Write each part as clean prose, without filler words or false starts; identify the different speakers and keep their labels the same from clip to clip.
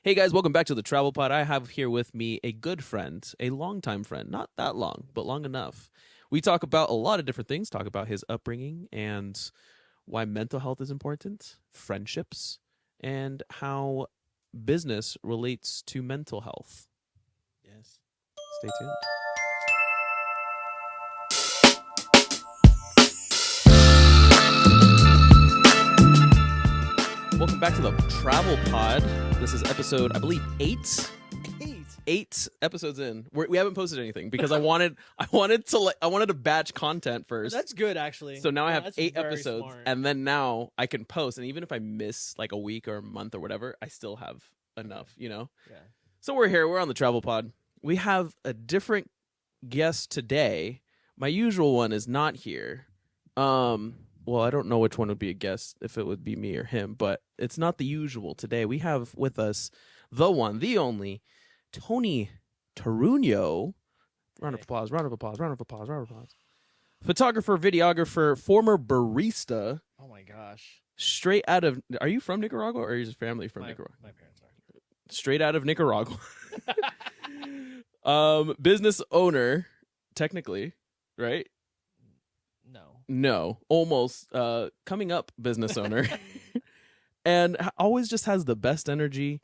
Speaker 1: Hey guys, welcome back to the Travel Pod. I have here with me a good friend, a longtime friend, not that long, but long enough. We talk about a lot of different things, talk about his upbringing and why mental health is important, friendships, and how business relates to mental health.
Speaker 2: Yes.
Speaker 1: Stay tuned. Welcome back to the Travel Pod. This is episode, I believe, 8. 8 episodes in. We haven't posted anything because I wanted to batch content first.
Speaker 2: That's good, actually.
Speaker 1: So now I have
Speaker 2: That's
Speaker 1: 8
Speaker 2: very
Speaker 1: episodes,
Speaker 2: smart.
Speaker 1: and then now I can post. And even if I miss like a week or a month or whatever, I still have enough,
Speaker 2: Yeah.
Speaker 1: So we're here. We're on the Travel Pod. We have a different guest today. My usual one is not here. Well, I don't know which one would be a guest, if it would be me or him, but it's not the usual today. We have with us the one, the only, Tony Toruno. Round of applause, round of applause, round of applause, round of applause. Photographer, videographer, former barista.
Speaker 2: Oh my gosh.
Speaker 1: Straight out of... Are you from Nicaragua or is your family from Nicaragua?
Speaker 2: My parents are.
Speaker 1: Straight out of Nicaragua. Business owner, technically, right? No, almost. Coming up business owner. And always just has the best energy.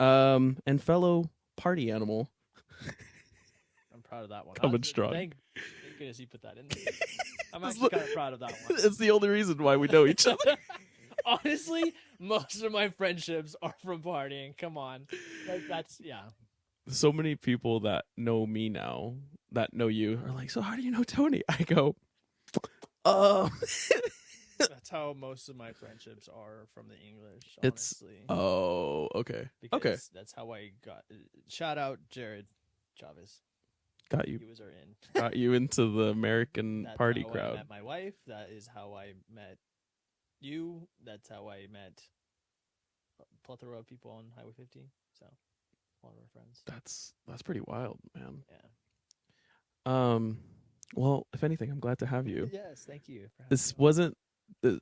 Speaker 1: And fellow party animal.
Speaker 2: I'm proud of that one.
Speaker 1: Coming strong.
Speaker 2: Thank goodness you put that in there. I'm actually kind of proud of that one.
Speaker 1: It's the only reason why we know each other.
Speaker 2: Honestly, most of my friendships are from partying. Come on. That's, yeah.
Speaker 1: So many people that know me now, that know you, are like, so how do you know Tony? I go,
Speaker 2: That's how most of my friendships are from the English, honestly.
Speaker 1: Okay.
Speaker 2: Because
Speaker 1: Okay.
Speaker 2: that's how I got... Shout out Jared Chavez.
Speaker 1: Got you.
Speaker 2: He was our in.
Speaker 1: Got you into the American
Speaker 2: That's
Speaker 1: party
Speaker 2: how
Speaker 1: crowd.
Speaker 2: I met my wife. That is how I met you. That's how I met a plethora of people on Highway 50. So, a lot of our friends.
Speaker 1: That's pretty wild, man.
Speaker 2: Yeah.
Speaker 1: Well, if anything, I'm glad to have you.
Speaker 2: Yes, thank you.
Speaker 1: This wasn't... I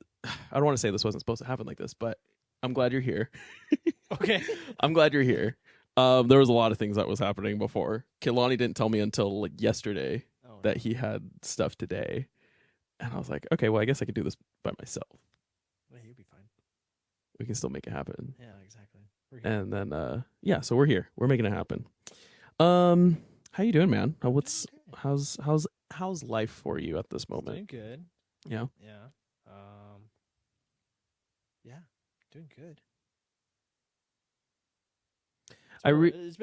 Speaker 1: don't want to say this wasn't supposed to happen like this, but I'm glad you're here.
Speaker 2: Okay.
Speaker 1: I'm glad you're here. There was a lot of things that was happening before. Kilani didn't tell me until like yesterday that he had stuff today. And I was like, okay, well, I guess I could do this by myself.
Speaker 2: Well, you'll be fine.
Speaker 1: We can still make it happen.
Speaker 2: Yeah, exactly. We're here.
Speaker 1: And then, yeah, so we're here. We're making it happen. How you doing, man? How's life for you at this moment?
Speaker 2: Doing good.
Speaker 1: Yeah.
Speaker 2: Yeah. Yeah. Doing good. It's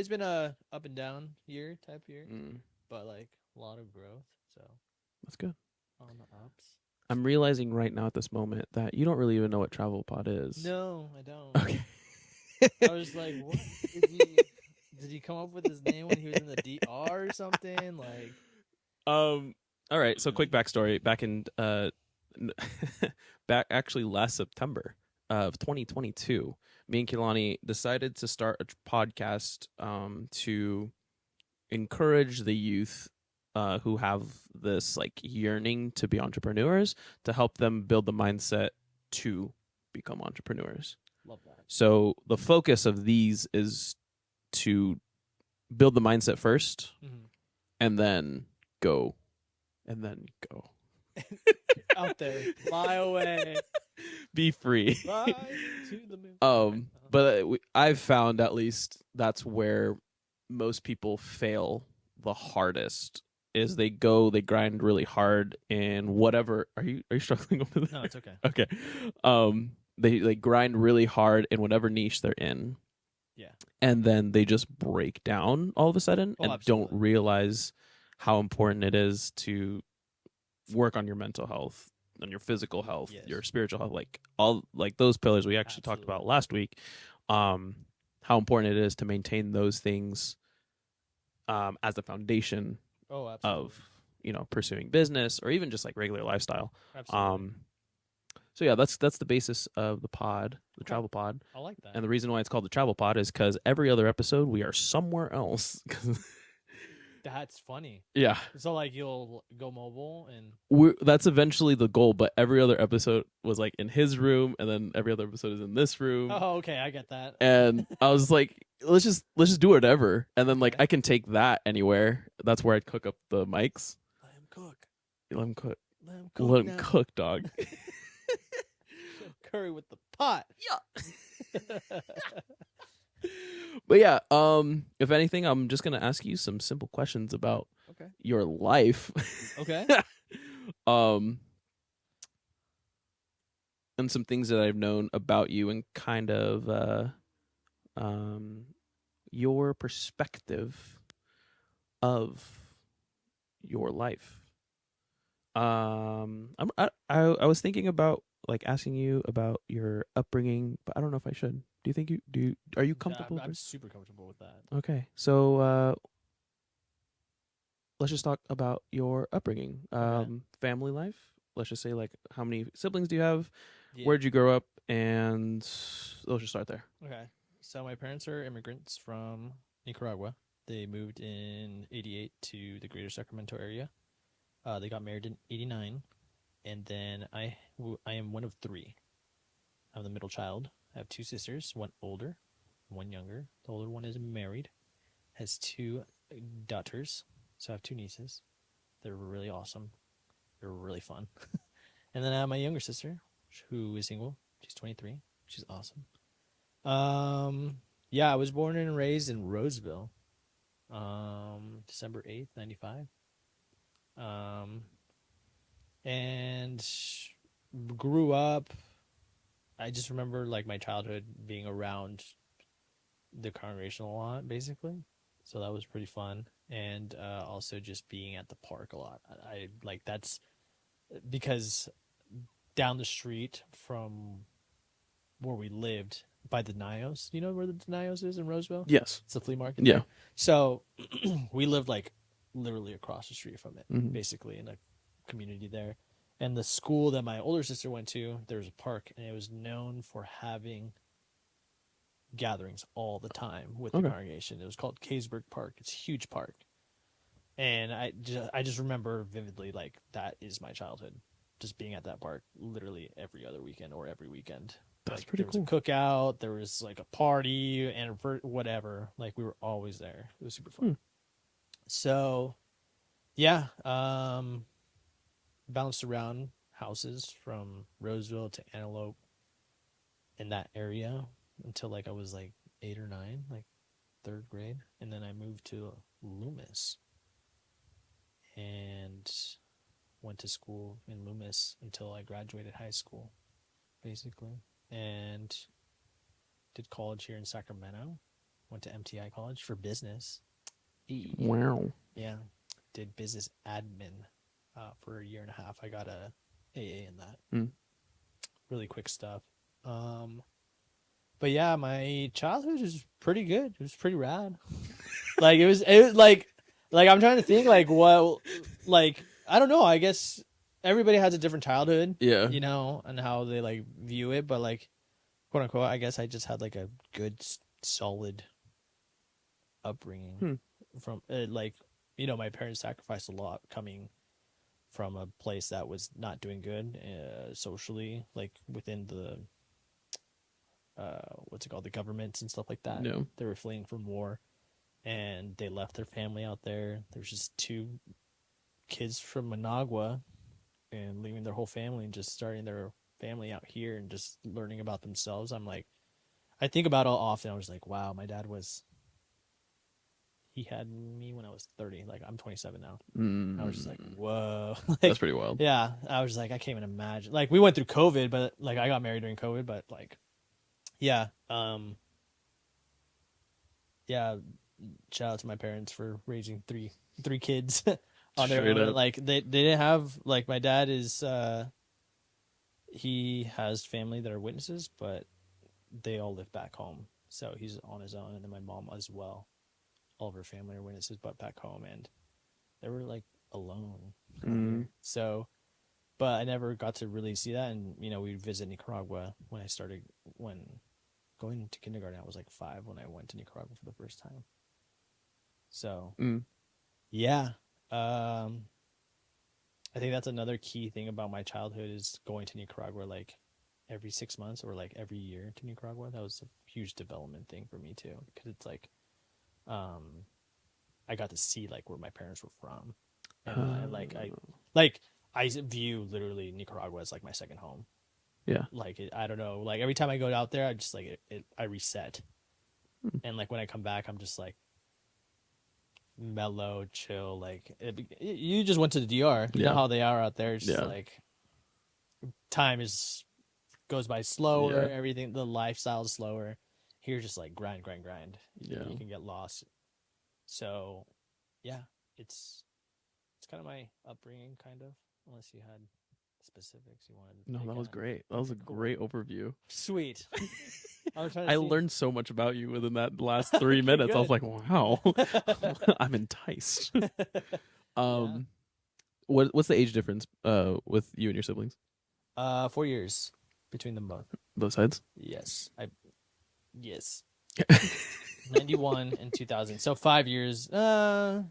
Speaker 2: been a up and down year type year, but like a lot of growth. So
Speaker 1: that's good.
Speaker 2: On the ups.
Speaker 1: I'm realizing right now at this moment that you don't really even know what TravelPod is.
Speaker 2: No, I don't.
Speaker 1: Okay.
Speaker 2: I was like, what? Did he come up with his name when he was in the DR or something? Like,
Speaker 1: all right. So quick backstory. Back in actually last September of 2022, me and Kilani decided to start a podcast to encourage the youth who have this like yearning to be entrepreneurs, to help them build the mindset to become entrepreneurs.
Speaker 2: Love that.
Speaker 1: So the focus of these is to build the mindset first, and then go.
Speaker 2: Out there, fly away,
Speaker 1: be free,
Speaker 2: fly to the moon.
Speaker 1: But I've found at least that's where most people fail the hardest. Is they grind really hard in whatever. Are you struggling over there?
Speaker 2: No, it's okay.
Speaker 1: Okay. They grind really hard in whatever niche they're in.
Speaker 2: Yeah.
Speaker 1: And then they just break down all of a sudden and
Speaker 2: absolutely.
Speaker 1: don't realize how important it is to work on your mental health, on your physical health, your spiritual health, like all like those pillars we actually talked about last week. How important it is to maintain those things as the foundation of pursuing business or even just like regular lifestyle.
Speaker 2: Absolutely.
Speaker 1: So yeah, that's the basis of the pod, the Travel Pod.
Speaker 2: I like that.
Speaker 1: And the reason why it's called the Travel Pod is because every other episode we are somewhere else.
Speaker 2: That's funny.
Speaker 1: Yeah.
Speaker 2: So like you'll go mobile and
Speaker 1: That's eventually the goal, but every other episode was like in his room, and then every other episode is in this room.
Speaker 2: oh, okay, I get that.
Speaker 1: And I was like, let's just do whatever, and then like
Speaker 2: Okay.
Speaker 1: I can take that anywhere. That's where I'd cook up the mics.
Speaker 2: Let him cook.
Speaker 1: Let him cook.
Speaker 2: Let him cook.
Speaker 1: Let him
Speaker 2: now.
Speaker 1: cook, dog.
Speaker 2: Curry with the pot.
Speaker 1: Yeah. But yeah, if anything, I'm just gonna ask you some simple questions about
Speaker 2: Okay.
Speaker 1: your life.
Speaker 2: Okay.
Speaker 1: And some things that I've known about you and kind of your perspective of your life. I was thinking about like asking you about your upbringing, but I don't know if I should. Do you think are you comfortable?
Speaker 2: I'm super comfortable with that.
Speaker 1: Okay, so let's just talk about your upbringing, family life. Let's just say like how many siblings do you have?
Speaker 2: Yeah.
Speaker 1: Where'd you grow up? And let's just start there.
Speaker 2: Okay. So my parents are immigrants from Nicaragua. They moved in '88 to the greater Sacramento area. They got married in '89. And then I am one of three. I'm the middle child. I have two sisters, one older, one younger. The older one is married, has two daughters. So I have two nieces. They're really awesome. They're really fun. And then I have my younger sister, who is single. She's 23. She's awesome. Yeah, I was born and raised in Roseville, December 8th, 95. And grew up. I just remember like my childhood being around the congregation a lot, basically. So that was pretty fun. And also just being at the park a lot. I like that's because down the street from where we lived by the Nios. You know where the Nios is in Roseville?
Speaker 1: Yes.
Speaker 2: It's the flea market.
Speaker 1: Yeah.
Speaker 2: There. So we lived like literally across the street from it,
Speaker 1: Mhm.
Speaker 2: basically in a community there. And the school that my older sister went to, there was a park, and it was known for having gatherings all the time with the congregation. It was called Kaysburg Park. It's a huge park. And I just remember vividly, like, that is my childhood. Just being at that park literally every other weekend or every weekend.
Speaker 1: That's
Speaker 2: like,
Speaker 1: pretty
Speaker 2: there
Speaker 1: cool.
Speaker 2: was a cookout, there was like a party and whatever. Like, we were always there. It was super fun. So, yeah, bounced around houses from Roseville to Antelope in that area until like I was like 8 or 9, like third grade. And then I moved to Loomis and went to school in Loomis until I graduated high school, basically. And did college here in Sacramento. Went to MTI College for business.
Speaker 1: Wow.
Speaker 2: Yeah. Did business admin for a year and a half. I got a AA in that. Really quick stuff. But yeah, my childhood was pretty good. It was pretty rad. Like it was like I'm trying to think like what like I don't know. I guess everybody has a different childhood.
Speaker 1: Yeah.
Speaker 2: You know, and how they like view it. But like, quote unquote, I guess I just had like a good, solid upbringing from like, you know, my parents sacrificed a lot coming from a place that was not doing good socially, like within the what's it called, the governments and stuff like that.
Speaker 1: Yeah.
Speaker 2: They were fleeing from war, and they left their family out there. There was just two kids from Managua, and leaving their whole family and just starting their family out here and just learning about themselves. I'm like, I think about it often. I was like, wow, my dad he had me when I was 30. Like, I'm 27 now. I was just like, whoa. Like,
Speaker 1: that's pretty wild.
Speaker 2: Yeah. I was like, I can't even imagine. Like, we went through COVID, but like, I got married during COVID, but like, yeah. Yeah. Shout out to my parents for raising three kids on their own. Like, they didn't have, like, my dad is, he has family that are witnesses, but they all live back home. So he's on his own. And then my mom as well. All of her family are witnesses, but back home, and they were like alone. So, but I never got to really see that. And you know, we visit Nicaragua when going to kindergarten. I was like 5 when I went to Nicaragua for the first time. So, Yeah. I think that's another key thing about my childhood is going to Nicaragua like every 6 months or like every year to Nicaragua. That was a huge development thing for me too, because it's like, um, I got to see like where my parents were from, and I view literally Nicaragua as like my second home.
Speaker 1: Yeah.
Speaker 2: Like I don't know, like every time I go out there, I just like I reset,
Speaker 1: Hmm.
Speaker 2: and like when I come back, I'm just like mellow, chill. Like you just went to the DR. You know
Speaker 1: Yeah.
Speaker 2: how they are out there. It's just
Speaker 1: Yeah.
Speaker 2: like time is goes by slower.
Speaker 1: Yeah.
Speaker 2: Everything, the lifestyle is slower. Here, just like grind, grind, grind.
Speaker 1: Yeah.
Speaker 2: You can get lost. So, yeah, it's kind of my upbringing, kind of. Unless you had specifics you wanted to
Speaker 1: No,
Speaker 2: pick
Speaker 1: that was
Speaker 2: at.
Speaker 1: great. That was a
Speaker 2: Okay, cool.
Speaker 1: great overview.
Speaker 2: Sweet. I was trying to
Speaker 1: I
Speaker 2: see.
Speaker 1: learned so much about you within that last 3 minutes. I was
Speaker 2: Good.
Speaker 1: like, wow, I'm enticed.
Speaker 2: Yeah.
Speaker 1: um, what's the age difference with you and your siblings?
Speaker 2: 4 years between them both.
Speaker 1: Both sides.
Speaker 2: Yes. Yes. 91 and 2000. So 5 years. Yeah.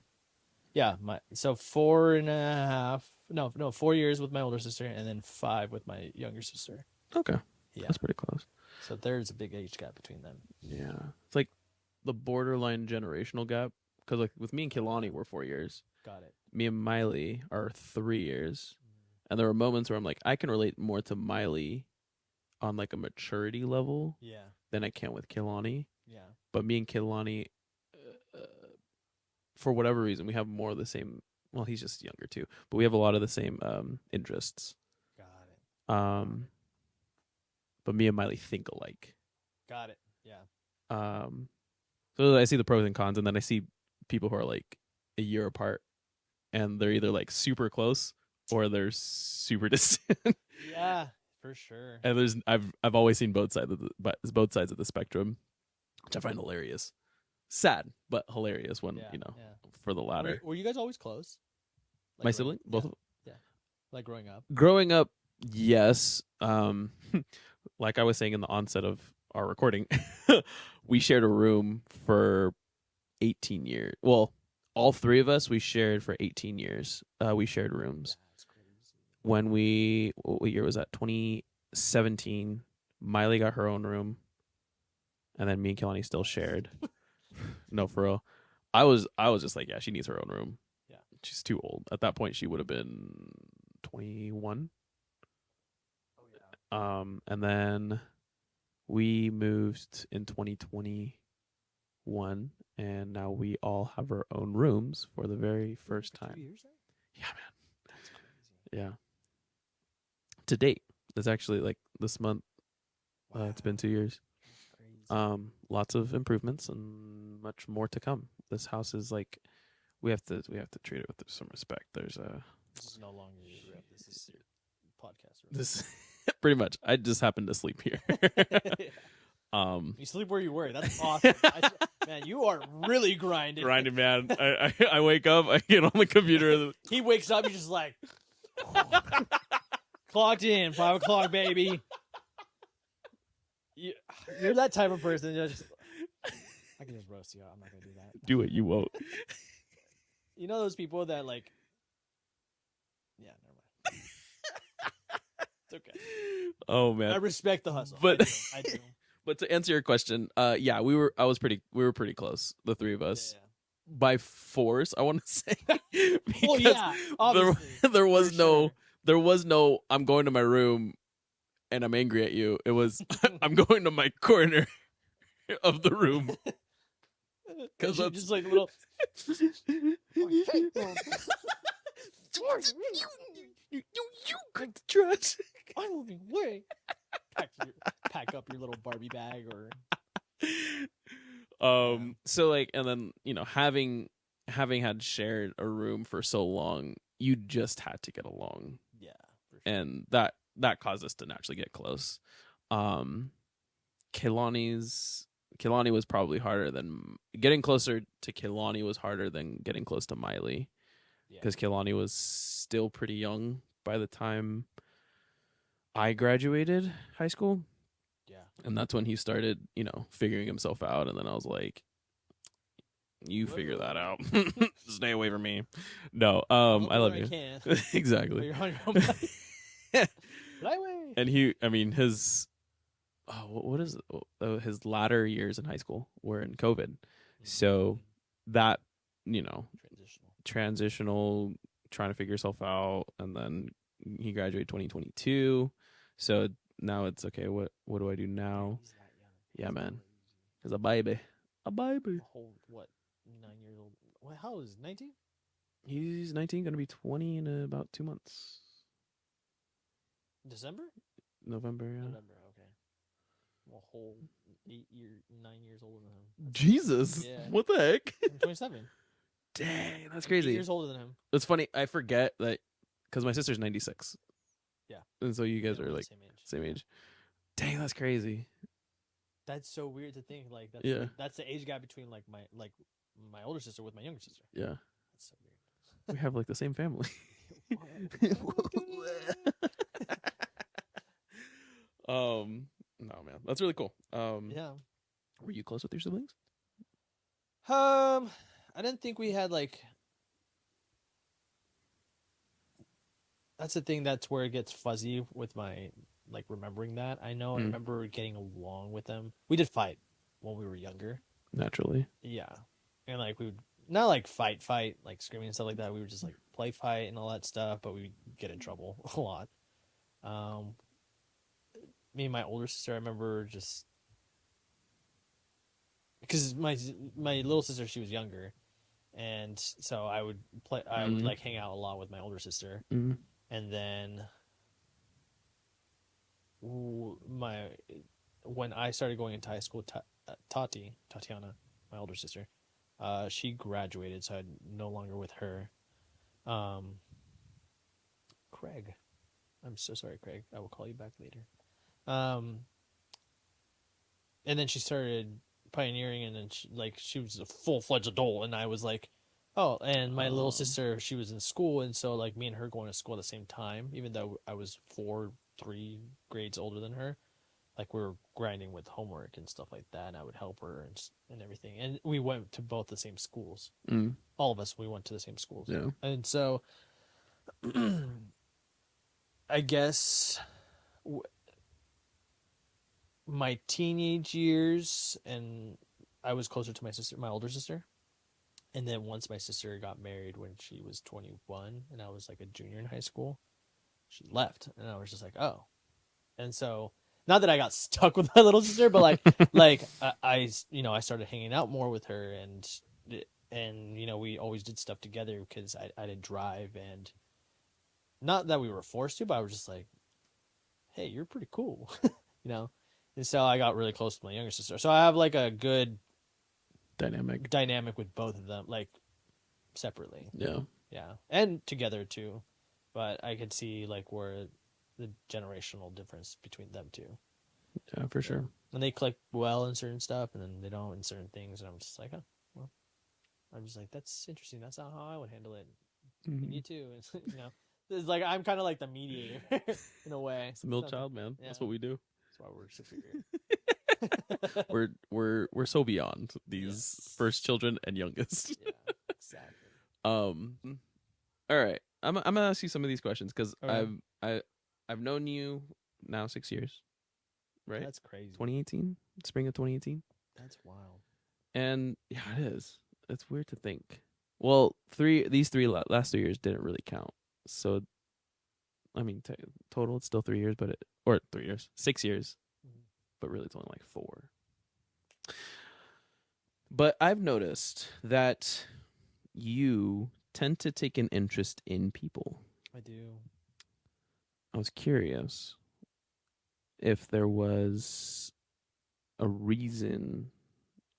Speaker 2: So 4.5. No, 4 years with my older sister, and then 5 with my younger sister.
Speaker 1: Okay,
Speaker 2: Yeah.
Speaker 1: that's pretty close.
Speaker 2: So there's a big age gap between them.
Speaker 1: Yeah, it's like the borderline generational gap. Because like with me and Kilani, we're 4 years.
Speaker 2: Got it.
Speaker 1: Me and Miley are 3 years. And there were moments where I'm like, I can relate more to Miley on like a maturity level
Speaker 2: Yeah.
Speaker 1: than I can with Kilani.
Speaker 2: Yeah.
Speaker 1: But me and Kilani, for whatever reason, we have more of the same. Well, he's just younger too, but we have a lot of the same interests.
Speaker 2: Got it.
Speaker 1: Um, but me and Miley think alike.
Speaker 2: Got it. Yeah.
Speaker 1: So I see the pros and cons, and then I see people who are like a year apart, and they're either like super close or they're super distant.
Speaker 2: Yeah, for sure.
Speaker 1: And I've always seen both sides of the spectrum, which I find hilarious. Sad, but hilarious when
Speaker 2: Yeah. Yeah.
Speaker 1: for the latter.
Speaker 2: Were you guys always close?
Speaker 1: My sibling, both
Speaker 2: yeah.
Speaker 1: of them.
Speaker 2: Yeah. Like growing up.
Speaker 1: Growing up, yes. Like I was saying in the onset of our recording, we shared a room for 18 years. Well, all three of us, we shared for 18 years. We shared rooms.
Speaker 2: That's crazy.
Speaker 1: When what year was that? 2017. Miley got her own room, and then me and Kelani still shared. No, for real. I was just like, yeah, she needs her own room.
Speaker 2: Yeah.
Speaker 1: She's too old. At that point, she would have been 21.
Speaker 2: Oh yeah.
Speaker 1: And then we moved in 2021, and now we all have our own rooms for the very first time.
Speaker 2: 2 years now?
Speaker 1: Yeah, man.
Speaker 2: That's crazy.
Speaker 1: Yeah. To date, it's actually like this month.
Speaker 2: Wow.
Speaker 1: It's been 2 years.
Speaker 2: Crazy.
Speaker 1: Lots of improvements and much more to come. This house is like we have to treat it with some respect. There's
Speaker 2: This is no longer your rep. This is your podcast. Rep.
Speaker 1: this pretty much. I just happened to sleep here.
Speaker 2: You sleep where you were. That's awesome. Man, you are really grinding.
Speaker 1: Grinding, man. I wake up, I get on the computer.
Speaker 2: He wakes up, he's just like clocked in, 5 o'clock, baby. You're that type of person. I can just roast you. I'm not gonna do that.
Speaker 1: Do it, you won't.
Speaker 2: You know those people that like. Yeah, never mind. It's okay.
Speaker 1: Oh man,
Speaker 2: I respect the hustle.
Speaker 1: But
Speaker 2: I do.
Speaker 1: but to answer your question, yeah, we were pretty close, the three of us.
Speaker 2: Yeah.
Speaker 1: By force, I want to say.
Speaker 2: Well, yeah, obviously.
Speaker 1: there was
Speaker 2: For
Speaker 1: no
Speaker 2: sure.
Speaker 1: there was no I'm going to my room and I'm angry at you. It was I'm going to my corner of the room. Because that's
Speaker 2: just like little.
Speaker 1: you got the trash.
Speaker 2: I'm moving away. Pack up your little Barbie bag or.
Speaker 1: So like, and then having had shared a room for so long, you just had to get along.
Speaker 2: Yeah, for sure.
Speaker 1: And that caused us to naturally get close. Kehlani was probably harder than getting closer to Kehlani was harder than getting close to Miley, because Kehlani was still pretty young by the time I graduated high school.
Speaker 2: Yeah,
Speaker 1: and that's when he started, figuring himself out. And then I was like, You figure that out. Stay away from me. No,
Speaker 2: I'll
Speaker 1: I
Speaker 2: go
Speaker 1: love
Speaker 2: where
Speaker 1: you.
Speaker 2: I can.
Speaker 1: Exactly.
Speaker 2: But you're on your own. Fly away.
Speaker 1: And his what is it? His latter years in high school were in COVID, so that transitional, trying to figure yourself out, and then he graduated 2022. So now it's okay. What do I do now?
Speaker 2: He's that young.
Speaker 1: Yeah, man. He's a baby. A baby.
Speaker 2: A whole, 9 years old. What? How old is 19?
Speaker 1: He's 19, gonna be 20 in about 2 months.
Speaker 2: December?
Speaker 1: November, yeah.
Speaker 2: November, okay. A whole 9 years older than him.
Speaker 1: Jesus.
Speaker 2: Yeah.
Speaker 1: What the heck?
Speaker 2: I'm 27.
Speaker 1: Dang, that's
Speaker 2: I'm
Speaker 1: crazy.
Speaker 2: 8 years older than him.
Speaker 1: It's funny. I forget that because my sister's 96.
Speaker 2: Yeah.
Speaker 1: And so you guys
Speaker 2: Yeah,
Speaker 1: are
Speaker 2: we're
Speaker 1: like
Speaker 2: the same age.
Speaker 1: same age. Dang, that's crazy.
Speaker 2: That's so weird to think. Like that's
Speaker 1: Yeah.
Speaker 2: that's the age gap between like my older sister with my younger sister.
Speaker 1: Yeah.
Speaker 2: That's so weird.
Speaker 1: We have like the same family. No, man. That's really cool.
Speaker 2: Yeah.
Speaker 1: Were you close with your siblings?
Speaker 2: I didn't think we had like. That's the thing. That's where it gets fuzzy with my like remembering that. I know I remember getting along with them. We did fight when we were younger.
Speaker 1: Naturally.
Speaker 2: Yeah, and like we would not like fight like screaming and stuff like that. We would just like play fight and all that stuff, but we would get in trouble a lot. Me and my older sister, I remember just because my little sister, she was younger, and so I would play. I would like hang out a lot with my older sister, and then when I started going into high school, Tatiana, my older sister, she graduated, so I'm no longer with her. Craig, I'm so sorry, Craig. I will call you back later. And then she started pioneering, and then she was a full-fledged adult, and I was like, oh, and my little sister, she was in school, and so like me and her going to school at the same time, even though I was 3 grades older than her, like we were grinding with homework and stuff like that, and I would help her and everything, and we went to both the same schools. All of us, we went to the same schools.
Speaker 1: Yeah.
Speaker 2: And so I guess my teenage years, and I was closer to my sister, my older sister. And then once my sister got married when she was 21 and I was like a junior in high school, she left, and I was just like, oh. And so not that I got stuck with my little sister, but I started hanging out more with her, and we always did stuff together because I didn't drive, and not that we were forced to, but I was just like, hey, you're pretty cool, And so I got really close to my younger sister. So I have like a good dynamic with both of them, like separately.
Speaker 1: Yeah.
Speaker 2: Yeah. And together too. But I could see like where the generational difference between them two.
Speaker 1: Yeah, for sure.
Speaker 2: And they click well in certain stuff, and then they don't in certain things. And I'm just like, oh, well, I'm just like, that's interesting. That's not how I would handle it. And you too. It's like I'm kind of like the mediator in a way.
Speaker 1: It's the middle child, man. Yeah. That's what we do.
Speaker 2: That's why we're superior.
Speaker 1: we're so beyond these first children and youngest.
Speaker 2: Yeah, exactly.
Speaker 1: All right. I'm gonna ask you some of these questions because
Speaker 2: Okay.
Speaker 1: I've known you now 6 years, right?
Speaker 2: That's crazy.
Speaker 1: 2018, spring of 2018.
Speaker 2: That's wild.
Speaker 1: And yeah, it is. It's weird to think. Well, these three last 3 years didn't really count. So, I mean, total it's still 3 years, or 3 years, 6 years, but really it's only like 4. But I've noticed that you tend to take an interest in people.
Speaker 2: I do.
Speaker 1: I was curious if there was a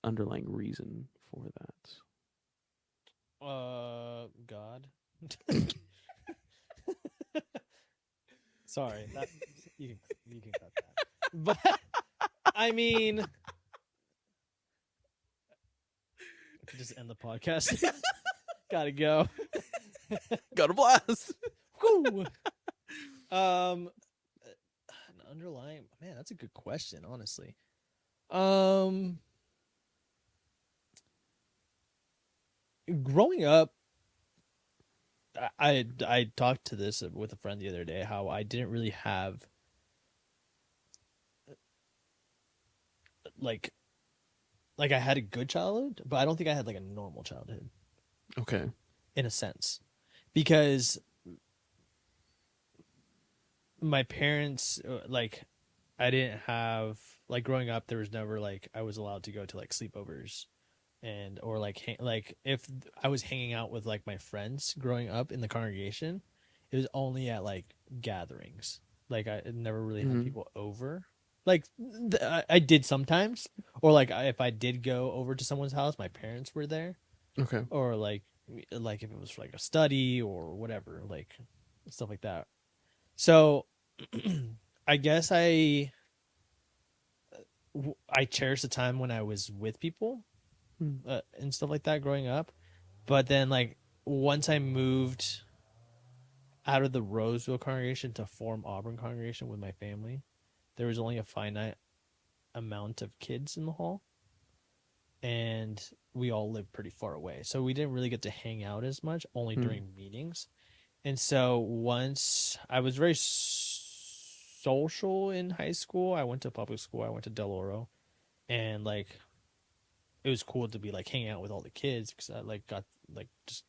Speaker 1: underlying reason for that.
Speaker 2: God. Sorry, you can cut that. But I mean, I could just end the podcast. Gotta go.
Speaker 1: Got a blast.
Speaker 2: Woo. An underlying, man, that's a good question, honestly. growing up, I talked to this with a friend the other day, how I didn't really have like I had a good childhood, but I don't think I had like a normal childhood
Speaker 1: Okay.
Speaker 2: in a sense, because my parents like I didn't have like growing up. There was never like I was allowed to go to like sleepovers and or like like if I was hanging out with like my friends growing up in the congregation, it was only at like gatherings. Like I never really had
Speaker 1: Mm-hmm.
Speaker 2: people over. Like I did sometimes, or like if I did go over to someone's house, my parents were there,
Speaker 1: Okay.
Speaker 2: or like if it was like a study or whatever, like stuff like that. So I guess I cherish the time when I was with people and stuff like that growing up. But then, like, once I moved out of the Roseville congregation to form Auburn congregation with my family, there was only a finite amount of kids in the hall, and we all lived pretty far away. So we didn't really get to hang out as much, only
Speaker 1: Mm-hmm.
Speaker 2: during meetings. And so once I was very social in high school, I went to public school, I went to Del Oro, and like it was cool to be like hanging out with all the kids because I like got like just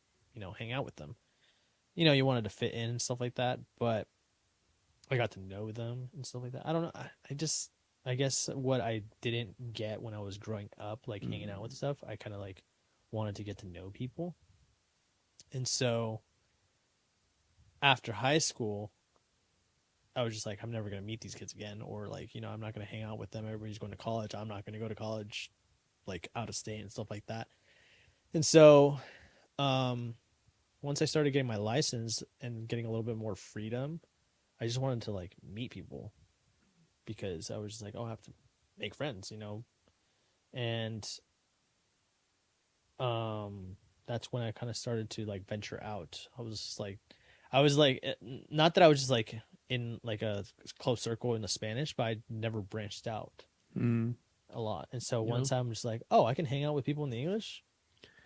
Speaker 2: hang out with them. You wanted to fit in and stuff like that, but I got to know them and stuff like that. I don't know. I guess what I didn't get when I was growing up, like hanging out with stuff, I kind of like wanted to get to know people. And so after high school, I was just like, I'm never going to meet these kids again. Or like, I'm not going to hang out with them. Everybody's going to college. I'm not going to go to college, like out of state and stuff like that. And so, um, once I started getting my license and getting a little bit more freedom, I just wanted to like meet people because I was just like, oh, I have to make friends. And that's when I kind of started to like venture out. I was like, not that I was just like in like a close circle in the Spanish, but I never branched out
Speaker 1: Mm-hmm.
Speaker 2: a lot. And so
Speaker 1: Yeah.
Speaker 2: once I'm just like, oh, I can hang out with people in the English.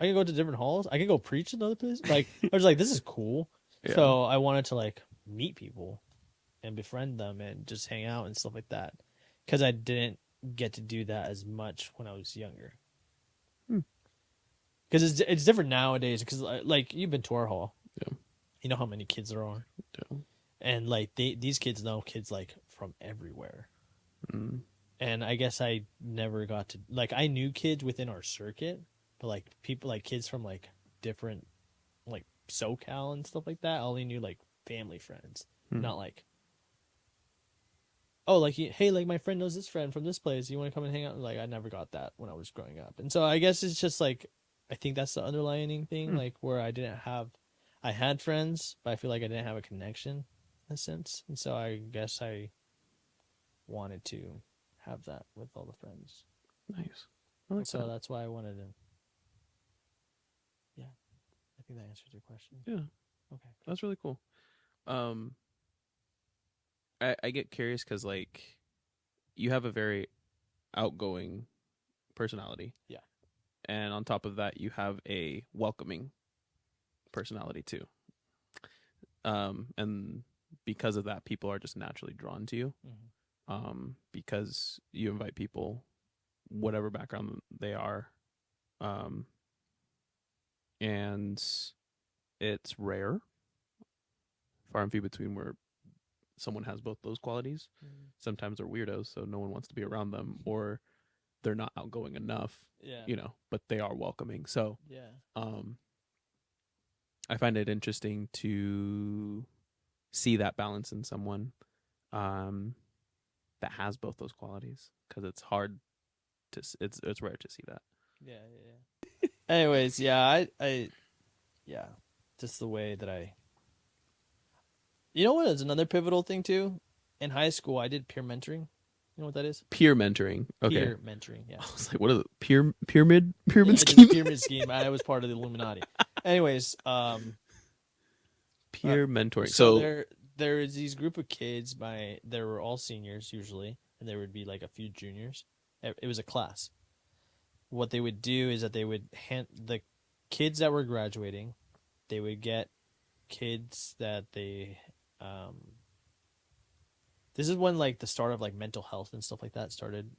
Speaker 2: I can go to different halls. I can go preach in other places. Like I was like, this is cool.
Speaker 1: Yeah.
Speaker 2: So I wanted to like meet people and befriend them and just hang out and stuff like that because I didn't get to do that as much when I was younger.
Speaker 1: Hmm.
Speaker 2: Because it's different nowadays. Because like you've been to our hall,
Speaker 1: Yeah.
Speaker 2: you know how many kids there are,
Speaker 1: Yeah.
Speaker 2: and like these kids know kids like from everywhere.
Speaker 1: Mm-hmm.
Speaker 2: And I guess I never got to like I knew kids within our circuit, but like people like kids from like different like SoCal and stuff like that. I only knew like family friends, not like oh, like hey, like my friend knows this friend from this place. You want to come and hang out? Like I never got that when I was growing up, and so I guess it's just like I think that's the underlying thing, like where I had friends, but I feel like I didn't have a connection in a sense, and so I guess I wanted to have that with all the friends,
Speaker 1: Nice. I like
Speaker 2: so
Speaker 1: that.
Speaker 2: that's why I wanted to. Yeah, I think that answers your question.
Speaker 1: Yeah.
Speaker 2: Okay.
Speaker 1: That's really cool. Um, I get curious because like you have a very outgoing personality,
Speaker 2: Yeah.
Speaker 1: and on top of that, you have a welcoming personality too. And because of that, people are just naturally drawn to you.
Speaker 2: Mm-hmm.
Speaker 1: Because you invite people, whatever background they are, and it's rare, far and few between, where someone has both those qualities.
Speaker 2: Mm-hmm.
Speaker 1: Sometimes they're weirdos, so no one wants to be around them, or they're not outgoing enough,
Speaker 2: Yeah.
Speaker 1: but they are welcoming. So,
Speaker 2: Yeah.
Speaker 1: I find it interesting to see that balance in someone, that has both those qualities, because it's hard to it's rare to see that.
Speaker 2: Yeah. Yeah. Anyways, yeah, I yeah, just the way that I. You know what is another pivotal thing too? In high school, I did peer mentoring. You know what that is?
Speaker 1: Peer mentoring. Okay.
Speaker 2: Peer mentoring. Yeah.
Speaker 1: I was like, what is it? Pyramid
Speaker 2: Yeah, it's a
Speaker 1: scheme?
Speaker 2: pyramid scheme. I was part of the Illuminati. Anyways,
Speaker 1: Peer mentoring.
Speaker 2: so
Speaker 1: So,
Speaker 2: there is these group of kids. They were all seniors usually, and there would be like a few juniors. It was a class. What they would do is that they would hand the kids that were graduating, they would get kids that they this is when like the start of like mental health and stuff like that started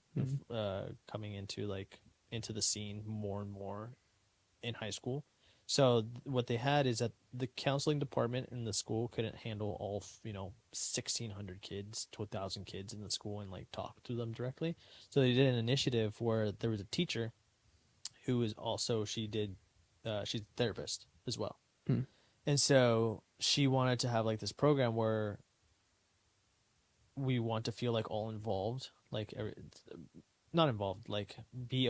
Speaker 2: coming into the scene more and more in high school. So what they had is that the counseling department in the school couldn't handle all 1,600 kids to 1,000 kids in the school and like talk to them directly. So they did an initiative where there was a teacher who is also she's a therapist as well.
Speaker 1: Mm.
Speaker 2: And so she wanted to have like this program where we want to feel like all involved, like not involved, like be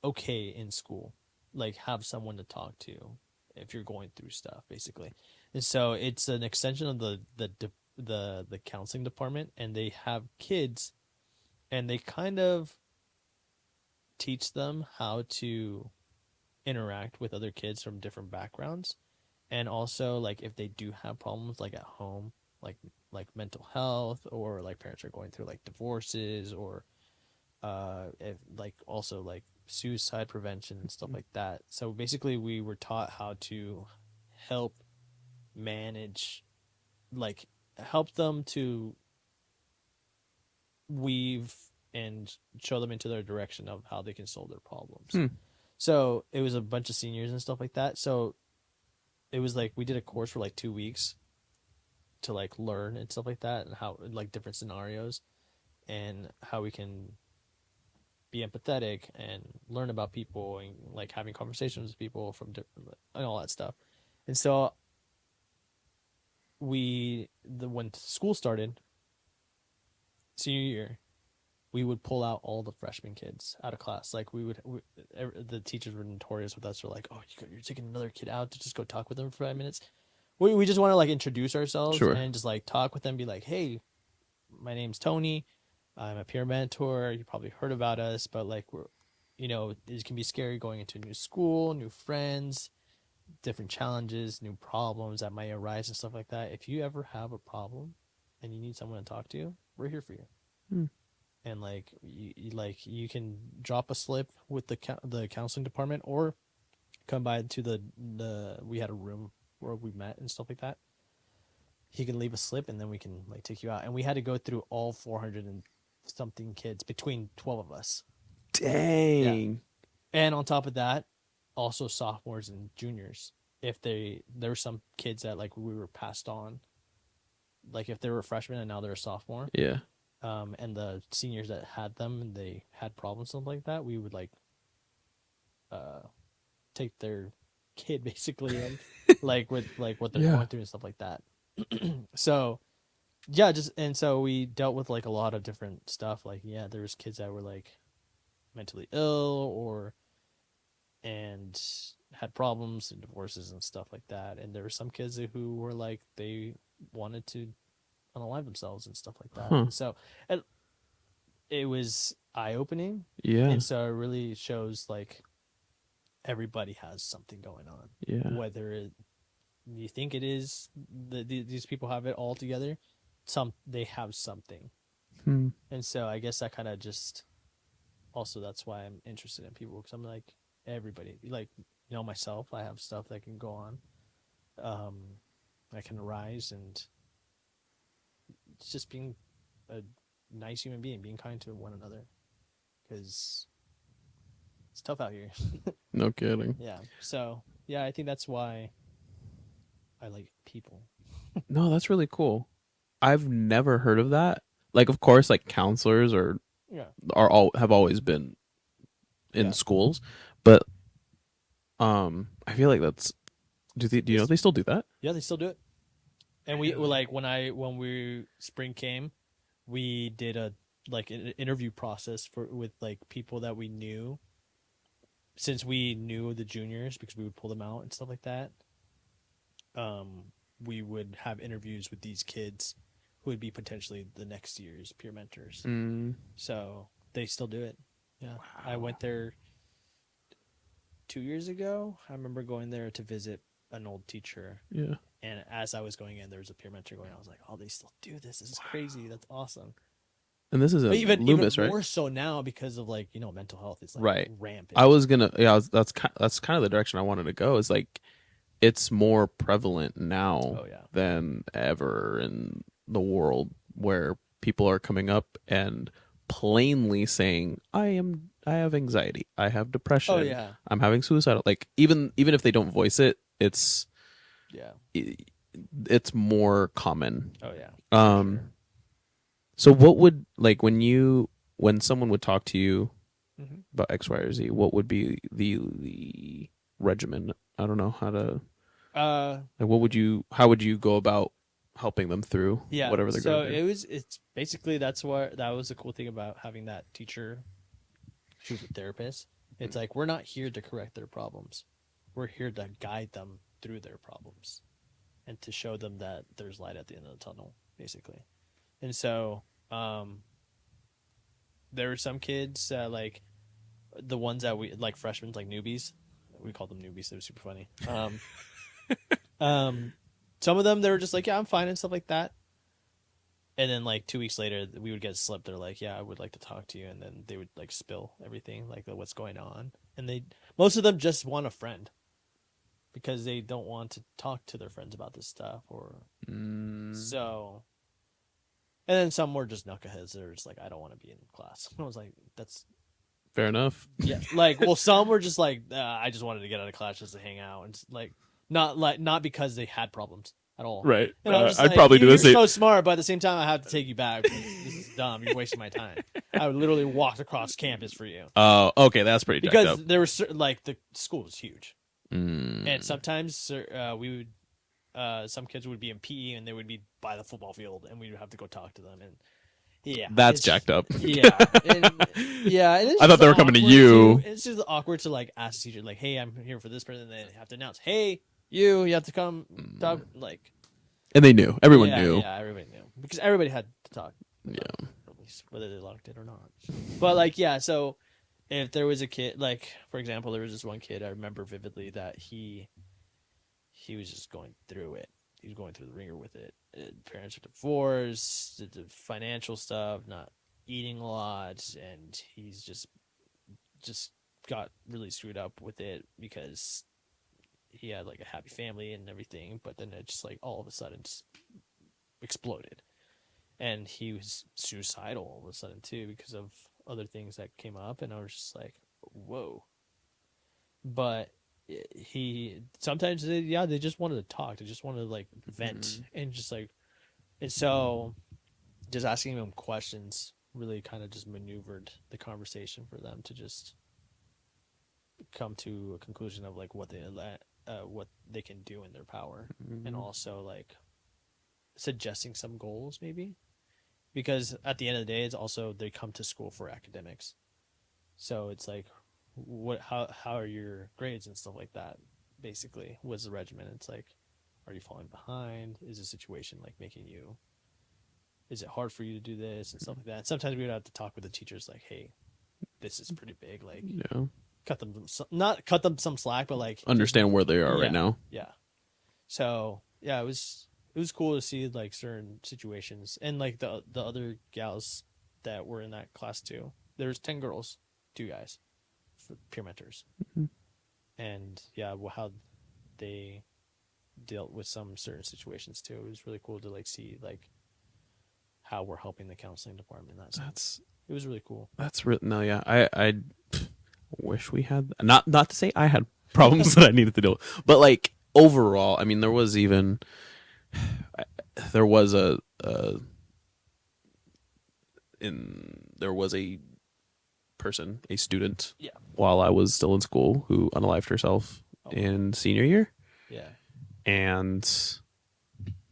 Speaker 2: okay in school, like have someone to talk to if you're going through stuff, basically. And so it's an extension of the counseling department, and they have kids, and they kind of teach them how to interact with other kids from different backgrounds, and also like if they do have problems like at home, like mental health, or like parents are going through like divorces, or if, like also like suicide prevention and stuff like that. So basically we were taught how to help manage, like help them to weave and show them into their direction of how they can solve their problems. So it was a bunch of seniors and stuff like that. So it was like we did a course for like 2 weeks to like learn and stuff like that, and how like different scenarios and how we can be empathetic and learn about people and like having conversations with people from different and all that stuff. And so when school started, senior year, we would pull out all the freshman kids out of class. Like the teachers were notorious with us. They're like, "Oh, you're taking another kid out to just go talk with them for 5 minutes." We just want to like introduce ourselves and just like talk with them, be like, "Hey, my name's Tony. I'm a peer mentor. You probably heard about us, but like it can be scary going into a new school, new friends, different challenges, new problems that might arise and stuff like that. If you ever have a problem and you need someone to talk to, we're here for you." And like you can drop a slip with the counseling department, or come by to the we had a room where we met and stuff like that. He can leave a slip, and then we can like take you out. And we had to go through all 400 and something kids between 12 of us.
Speaker 1: Dang.
Speaker 2: Yeah. And on top of that, also sophomores and juniors. If there were some kids that like we were passed on, like if they were a freshman and now they're a sophomore.
Speaker 1: Yeah.
Speaker 2: And the seniors that had them and they had problems, something like that, we would like take their kid basically in, like with like what they're going through and stuff like that. So yeah, so we dealt with like a lot of different stuff. Like there was kids that were like mentally ill and had problems and divorces and stuff like that. And there were some kids who were like they wanted to unalive themselves and stuff like that. And so it was eye-opening.
Speaker 1: Yeah.
Speaker 2: And so it really shows like everybody has something going on.
Speaker 1: Yeah.
Speaker 2: Whether you think it is these people have it all together, they have something. And so I guess that kind of just also that's why I'm interested in people, because I'm like everybody, like myself, I have stuff that can go on, I can arise, and it's just being a nice human being kind to one another, because it's tough out here.
Speaker 1: No kidding.
Speaker 2: Yeah. So yeah, I think that's why I like people.
Speaker 1: No, that's really cool. I've never heard of that. Like, of course, like counselors have always been in schools, but I feel like that's. Do you know if they still do that?
Speaker 2: Yeah, they still do it. And we like when spring came, we did an interview process with like people that we knew, since we knew the juniors because we would pull them out and stuff like that. We would have interviews with these kids who would be potentially the next year's peer mentors. So they still do it. Yeah. Wow. I went there 2 years ago. I remember going there to visit an old teacher.
Speaker 1: Yeah.
Speaker 2: And as I was going in, there was a peer mentor going. I was like, "Oh, they still do this. This is crazy. That's awesome."
Speaker 1: And this is a
Speaker 2: But even
Speaker 1: Loomis, right?
Speaker 2: more so now because of like mental health is like
Speaker 1: Right.
Speaker 2: rampant.
Speaker 1: I was gonna, that's kind of the direction I wanted to go. Is like it's more prevalent now
Speaker 2: Oh yeah.
Speaker 1: than ever in the world, where people are coming up and plainly saying, I have anxiety, I have depression,
Speaker 2: Oh yeah.
Speaker 1: I'm having suicidal. Like even if they don't voice it,
Speaker 2: Yeah.
Speaker 1: it's more common.
Speaker 2: Oh yeah.
Speaker 1: Um,
Speaker 2: Sure.
Speaker 1: so what would, like, when someone would talk to you
Speaker 2: Mhm.
Speaker 1: about X, Y, or Z, what would be the regimen? I don't know how to. Like, how would you go about helping them through
Speaker 2: Yeah.
Speaker 1: whatever they're
Speaker 2: So
Speaker 1: going through?
Speaker 2: it's basically that was the cool thing about having that teacher. She was a therapist. It's like we're not here to correct their problems. We're here to guide them through their problems and to show them that there's light at the end of the tunnel, basically. And so, there were some kids like the ones that we like freshmen, like newbies. We called them newbies. It was super funny. Some of them they were just like, yeah, I'm fine and stuff like that. And then like 2 weeks later, we would get a slip. They're like, yeah, I would like to talk to you. And then they would like spill everything, like what's going on. And most of them just want a friend because they don't want to talk to their friends about this stuff so. And then some were just knuckleheads. They're just like, I don't want to be in class. I was like, that's
Speaker 1: Fair enough.
Speaker 2: yeah. Like, well, some were just like, I just wanted to get out of class just to hang out, and like, not because they had problems at all.
Speaker 1: Right.
Speaker 2: And I was just
Speaker 1: I'd
Speaker 2: like,
Speaker 1: probably do the
Speaker 2: You're
Speaker 1: same.
Speaker 2: so smart, but at the same time, I have to take you back. This is dumb. You're wasting my time. I would literally walk across campus for you
Speaker 1: Oh, okay, that's pretty jacked
Speaker 2: because
Speaker 1: up.
Speaker 2: there was like the school was huge,
Speaker 1: Mm.
Speaker 2: and sometimes we would. Some kids would be in PE and they would be by the football field, and we would have to go talk to them. And yeah,
Speaker 1: That's jacked up.
Speaker 2: Yeah, yeah. And
Speaker 1: I thought they were coming to you.
Speaker 2: It's just awkward to like ask the teacher, like, "Hey, I'm here for this person," and they have to announce, "Hey, you have to come talk." Like,
Speaker 1: And they knew. Everyone knew.
Speaker 2: Yeah, everybody knew because everybody had to talk.
Speaker 1: Yeah.
Speaker 2: At least whether they locked it or not. But like, yeah. So if there was a kid, like for example, there was this one kid I remember vividly that he was just going through it. He was going through the ringer with it. Parents are divorced, the financial stuff, not eating a lot, and he's just got really screwed up with it because he had like a happy family and everything, but then it just like all of a sudden just exploded. And he was suicidal all of a sudden too because of other things that came up, and I was just like, whoa. But he sometimes they just wanted to talk, they just wanted to like vent and just like, and so just asking them questions really kind of just maneuvered the conversation for them to just come to a conclusion of like what they can do in their power, and also like suggesting some goals maybe, because at the end of the day it's also they come to school for academics, so it's like how are your grades and stuff like that, basically was the regimen. It's like, are you falling behind, is the situation like making you, is it hard for you to do this and stuff like that. And sometimes we would have to talk with the teachers like, hey, this is pretty big, like not cut them some slack, but like
Speaker 1: Understand where they are right now.
Speaker 2: Yeah. So yeah, it was cool to see like certain situations, and like the other gals that were in that class too. There's 10 girls, 2 guys, for peer mentors, and yeah, how they dealt with some certain situations too. It was really cool to like see like how we're helping the counseling department in that sense. It was really cool.
Speaker 1: That's no, yeah. I wish we had not to say I had problems that I needed to deal with, but like overall, I mean, there was a student while I was still in school who unalived herself in senior year.
Speaker 2: Yeah.
Speaker 1: And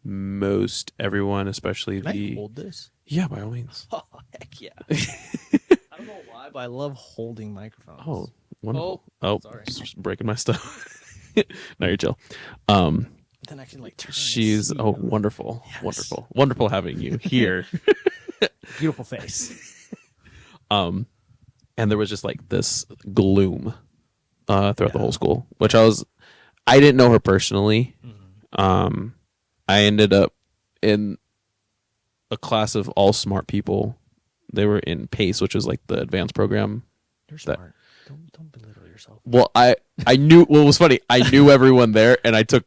Speaker 1: most everyone, especially
Speaker 2: Can I hold this?
Speaker 1: Yeah, by all means.
Speaker 2: Oh, heck yeah. I don't know why, but I love holding microphones.
Speaker 1: Oh, wonderful. Oh,
Speaker 2: sorry.
Speaker 1: Just breaking my stuff. No, you're chill.
Speaker 2: Then I can like turn.
Speaker 1: She's wonderful. Yes. Wonderful having you here.
Speaker 2: Beautiful face.
Speaker 1: And there was just like this gloom throughout the whole school, which I didn't know her personally. I ended up in a class of all smart people They were in PACE, which is like the advanced program.
Speaker 2: You're smart. Don't belittle yourself.
Speaker 1: Well, I knew. Well, it was funny. I knew everyone there, and I took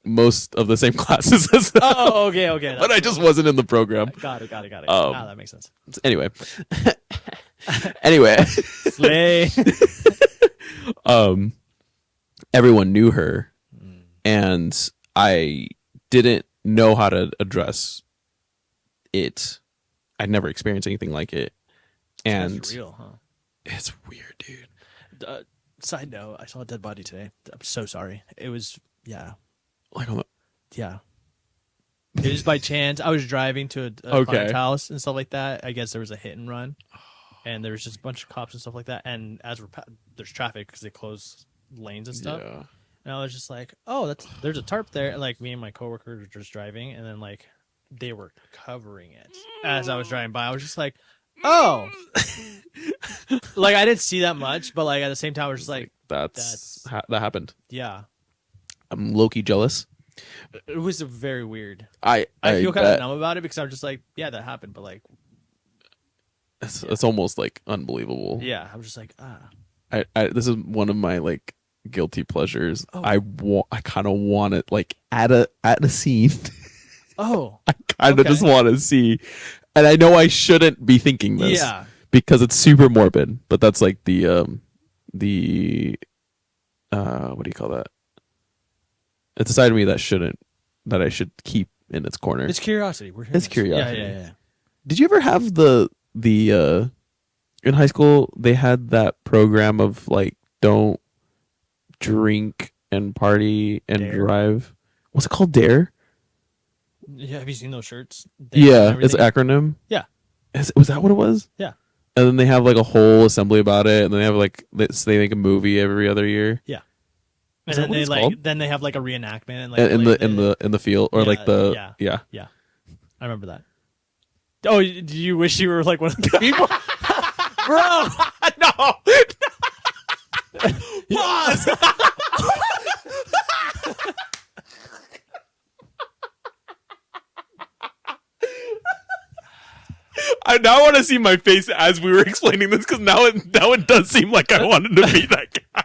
Speaker 1: most of the same classes as them.
Speaker 2: Oh, okay.
Speaker 1: But I just wasn't in the program.
Speaker 2: Got it. That makes sense.
Speaker 1: Anyway.
Speaker 2: Slay.
Speaker 1: Everyone knew her, and I didn't know how to address it. I'd never experienced anything like it, and
Speaker 2: That's real, huh?
Speaker 1: it's weird, dude.
Speaker 2: Side note: I saw a dead body today. I'm so sorry. It was
Speaker 1: Like on the
Speaker 2: yeah. It was by chance. I was driving to a client's house and stuff like that. I guess there was a hit and run, and there was just a bunch of cops and stuff like that. And as there's traffic because they close lanes and stuff.
Speaker 1: Yeah.
Speaker 2: And I was just like, oh, there's a tarp there. And like me and my coworkers were just driving, and then like they were covering it as I was driving by. I was just like, oh, like I didn't see that much, but like at the same time, I was just like,
Speaker 1: that happened.
Speaker 2: Yeah,
Speaker 1: I'm low-key jealous.
Speaker 2: it was very weird.
Speaker 1: I
Speaker 2: feel kind of numb about it because I'm just like, yeah, that happened, but like,
Speaker 1: it's almost like unbelievable.
Speaker 2: yeah, I'm just like,
Speaker 1: this is one of my like guilty pleasures.
Speaker 2: Oh.
Speaker 1: I kind of want it like at a scene.
Speaker 2: oh,
Speaker 1: I kind of just want to see, and I know I shouldn't be thinking this, because it's super morbid. But that's like the what do you call that? It's a side of me that I should keep in its corner.
Speaker 2: It's curiosity.
Speaker 1: It's curiosity.
Speaker 2: Yeah.
Speaker 1: Did you ever have the in high school they had that program of like don't drink and party and
Speaker 2: Dare.
Speaker 1: drive? What's it called? Dare?
Speaker 2: Yeah, have you seen those shirts?
Speaker 1: Yeah, it's an acronym.
Speaker 2: Yeah.
Speaker 1: Was that what it was?
Speaker 2: Yeah.
Speaker 1: And then they have like a whole assembly about it, and then they have like they make a movie every other year.
Speaker 2: Yeah.
Speaker 1: Is
Speaker 2: And
Speaker 1: that what
Speaker 2: then
Speaker 1: it's called?
Speaker 2: then they have like a reenactment and like
Speaker 1: in the field or like the
Speaker 2: yeah. I remember that. Oh, do you wish you were like one of the people? Bro,
Speaker 1: No. Pause. I now want to see my face as we were explaining this, because now it does seem like I wanted to be that guy.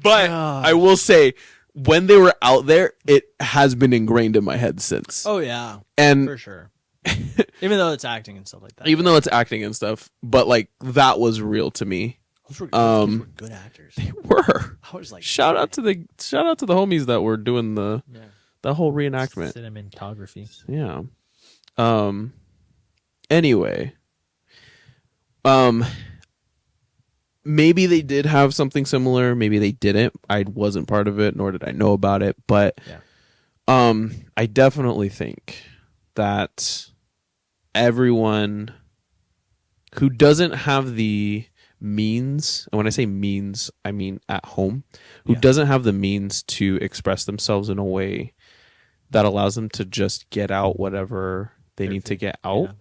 Speaker 1: But I will say, when they were out there, it has been ingrained in my head since.
Speaker 2: Oh yeah,
Speaker 1: and
Speaker 2: for sure. Even though it's acting and stuff like that.
Speaker 1: Even though it's acting and stuff, but like that was real to me.
Speaker 2: Those were good actors.
Speaker 1: They were.
Speaker 2: I was like,
Speaker 1: shout out to the homies that were doing the whole reenactment.
Speaker 2: Cinematography.
Speaker 1: Yeah. Anyway. Maybe they did have something similar. Maybe they didn't. I wasn't part of it, nor did I know about it. But I definitely think that everyone who doesn't have the means, and when I say means, I mean at home, who doesn't have the means to express themselves in a way that allows them to just get out whatever they need to get out,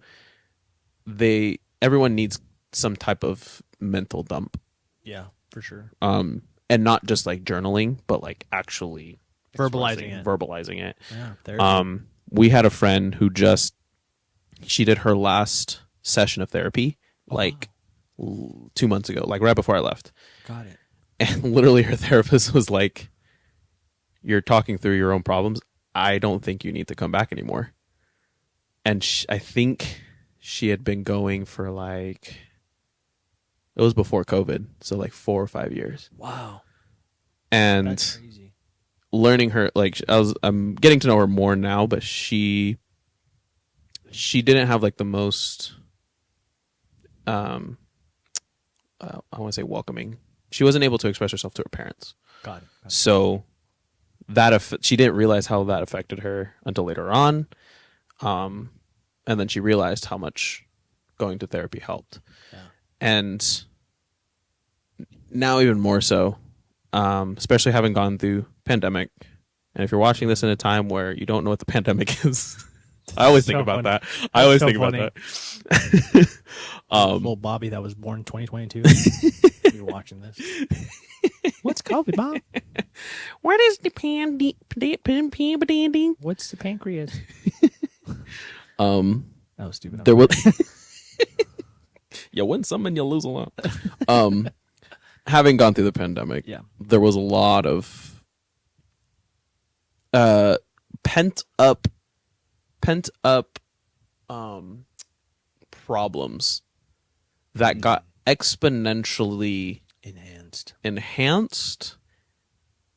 Speaker 1: everyone needs some type of mental dump.
Speaker 2: Yeah, for sure.
Speaker 1: And not just like journaling, but like actually verbalizing it.
Speaker 2: Yeah.
Speaker 1: We had a friend who she did her last session of therapy 2 months ago, like right before I left.
Speaker 2: Got it.
Speaker 1: And literally her therapist was like, "You're talking through your own problems. I don't think you need to come back anymore." And I think she had been going for it was before COVID, so like 4 or 5 years.
Speaker 2: Wow.
Speaker 1: And
Speaker 2: that's crazy.
Speaker 1: Learning her, I'm getting to know her more now, but she didn't have like the most I want to say welcoming. She wasn't able to express herself to her parents.
Speaker 2: Got it.
Speaker 1: So she didn't realize how that affected her until later on. And then she realized how much going to therapy helped. Yeah. And now even more so, especially having gone through pandemic. And if you're watching this in a time where you don't know what the pandemic is, I always think about that. I always think about that.
Speaker 2: Little Bobby that was born in 2022. You're watching this. What's COVID, Bob?
Speaker 1: What is the pandemic?
Speaker 2: What's the pancreas? That was stupid.
Speaker 1: There was you win some and you lose a lot. Having gone through the pandemic,
Speaker 2: Yeah.
Speaker 1: there was a lot of pent up problems that got exponentially enhanced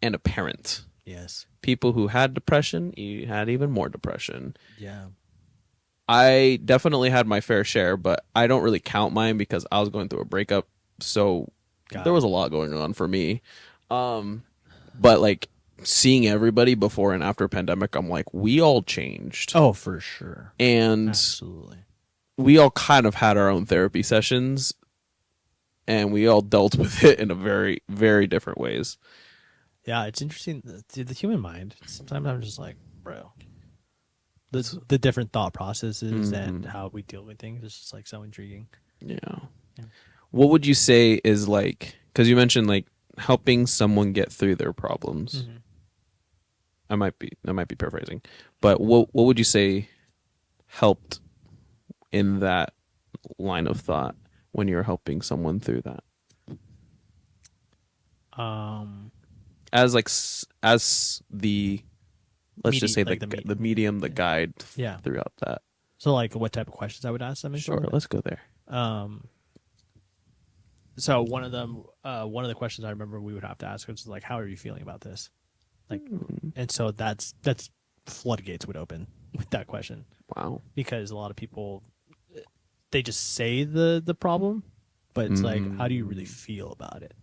Speaker 1: and apparent.
Speaker 2: Yes.
Speaker 1: People who had depression, you had even more depression.
Speaker 2: Yeah.
Speaker 1: I definitely had my fair share, but I don't really count mine because I was going through a breakup, so there was a lot going on for me. But like seeing everybody before and after pandemic, I'm like, we all changed.
Speaker 2: Oh, for sure.
Speaker 1: And
Speaker 2: Absolutely.
Speaker 1: we all kind of had our own therapy sessions, and we all dealt with it in a very, very different ways.
Speaker 2: Yeah, it's interesting. The human mind, sometimes I'm just like, bro, the different thought processes and how we deal with things is just like so intriguing.
Speaker 1: Yeah. What would you say is like, because you mentioned like helping someone get through their problems. I might be paraphrasing, but what would you say helped in that line of thought when you're helping someone through that? As the let's just say the medium, the guide throughout that.
Speaker 2: So like what type of questions I would ask them?
Speaker 1: Sure, let's go there.
Speaker 2: So one of the questions I remember we would have to ask was like, how are you feeling about this? Like, and so that's floodgates would open with that question.
Speaker 1: Wow.
Speaker 2: Because a lot of people, they just say the problem, but it's like, how do you really feel about it?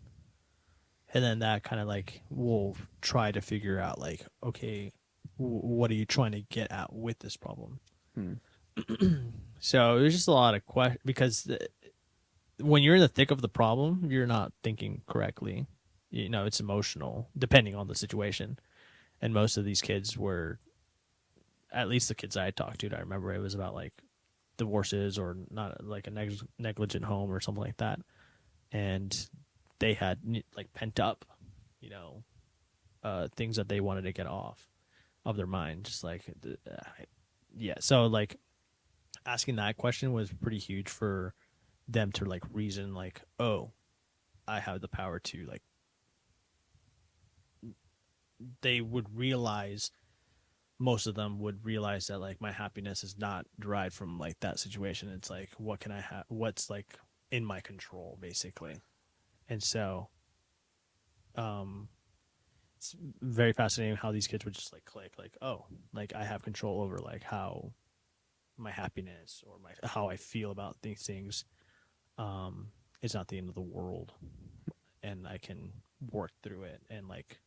Speaker 2: And then that kind of like, we'll try to figure out like, okay, what are you trying to get at with this problem? So it was just a lot of questions because when you're in the thick of the problem, you're not thinking correctly. You know, it's emotional depending on the situation. And most of these kids were, at least the kids I talked to, I remember it was about like divorces or not like a negligent home or something like that. And they had like pent up, things that they wanted to get off of their mind. Just like, yeah. So like asking that question was pretty huge for them to like reason like, oh, I have the power to like, they would realize, most of them would realize that like my happiness is not derived from like that situation. It's like, what can I have? What's like in my control basically. And so, it's very fascinating how these kids would just like click, like, oh, like I have control over like how my happiness or how I feel about these things. It's not the end of the world, and I can work through it and like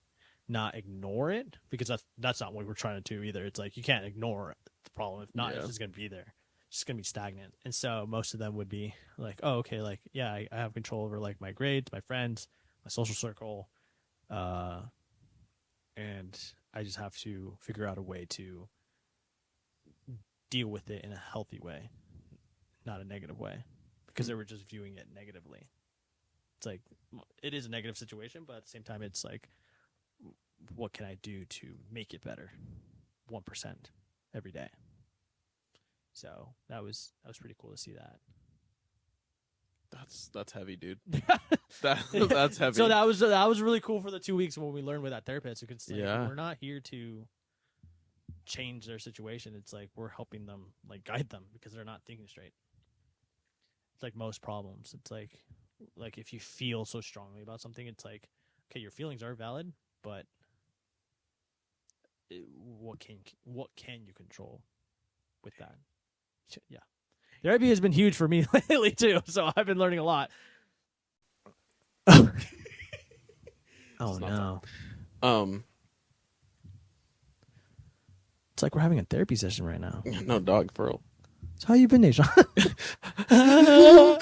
Speaker 2: not ignore it, because that's not what we're trying to do either. It's like you can't ignore the problem. If not, it's just gonna be there. It's just gonna be stagnant. And so most of them would be like, oh, okay, like yeah, I have control over like my grades, my friends, my social circle, and I just have to figure out a way to deal with it in a healthy way, not a negative way, because they were just viewing it negatively. It's like, it is a negative situation, but at the same time, it's like, what can I do to make it better? 1% every day. So that was pretty cool to see that.
Speaker 1: That's heavy, dude. That's heavy.
Speaker 2: So that was really cool for the 2 weeks when we learned with that therapist. Because like, we're not here to change their situation. It's like we're helping them, like guide them, because they're not thinking straight. It's like most problems. It's like if you feel so strongly about something, it's like, okay, your feelings are valid, but what can you control with that? Yeah. Therapy has been huge for me lately too, so I've been learning a lot. Oh no. It's like we're having a therapy session right now.
Speaker 1: No, dog, for real.
Speaker 2: So how you been, Nation? Yeah.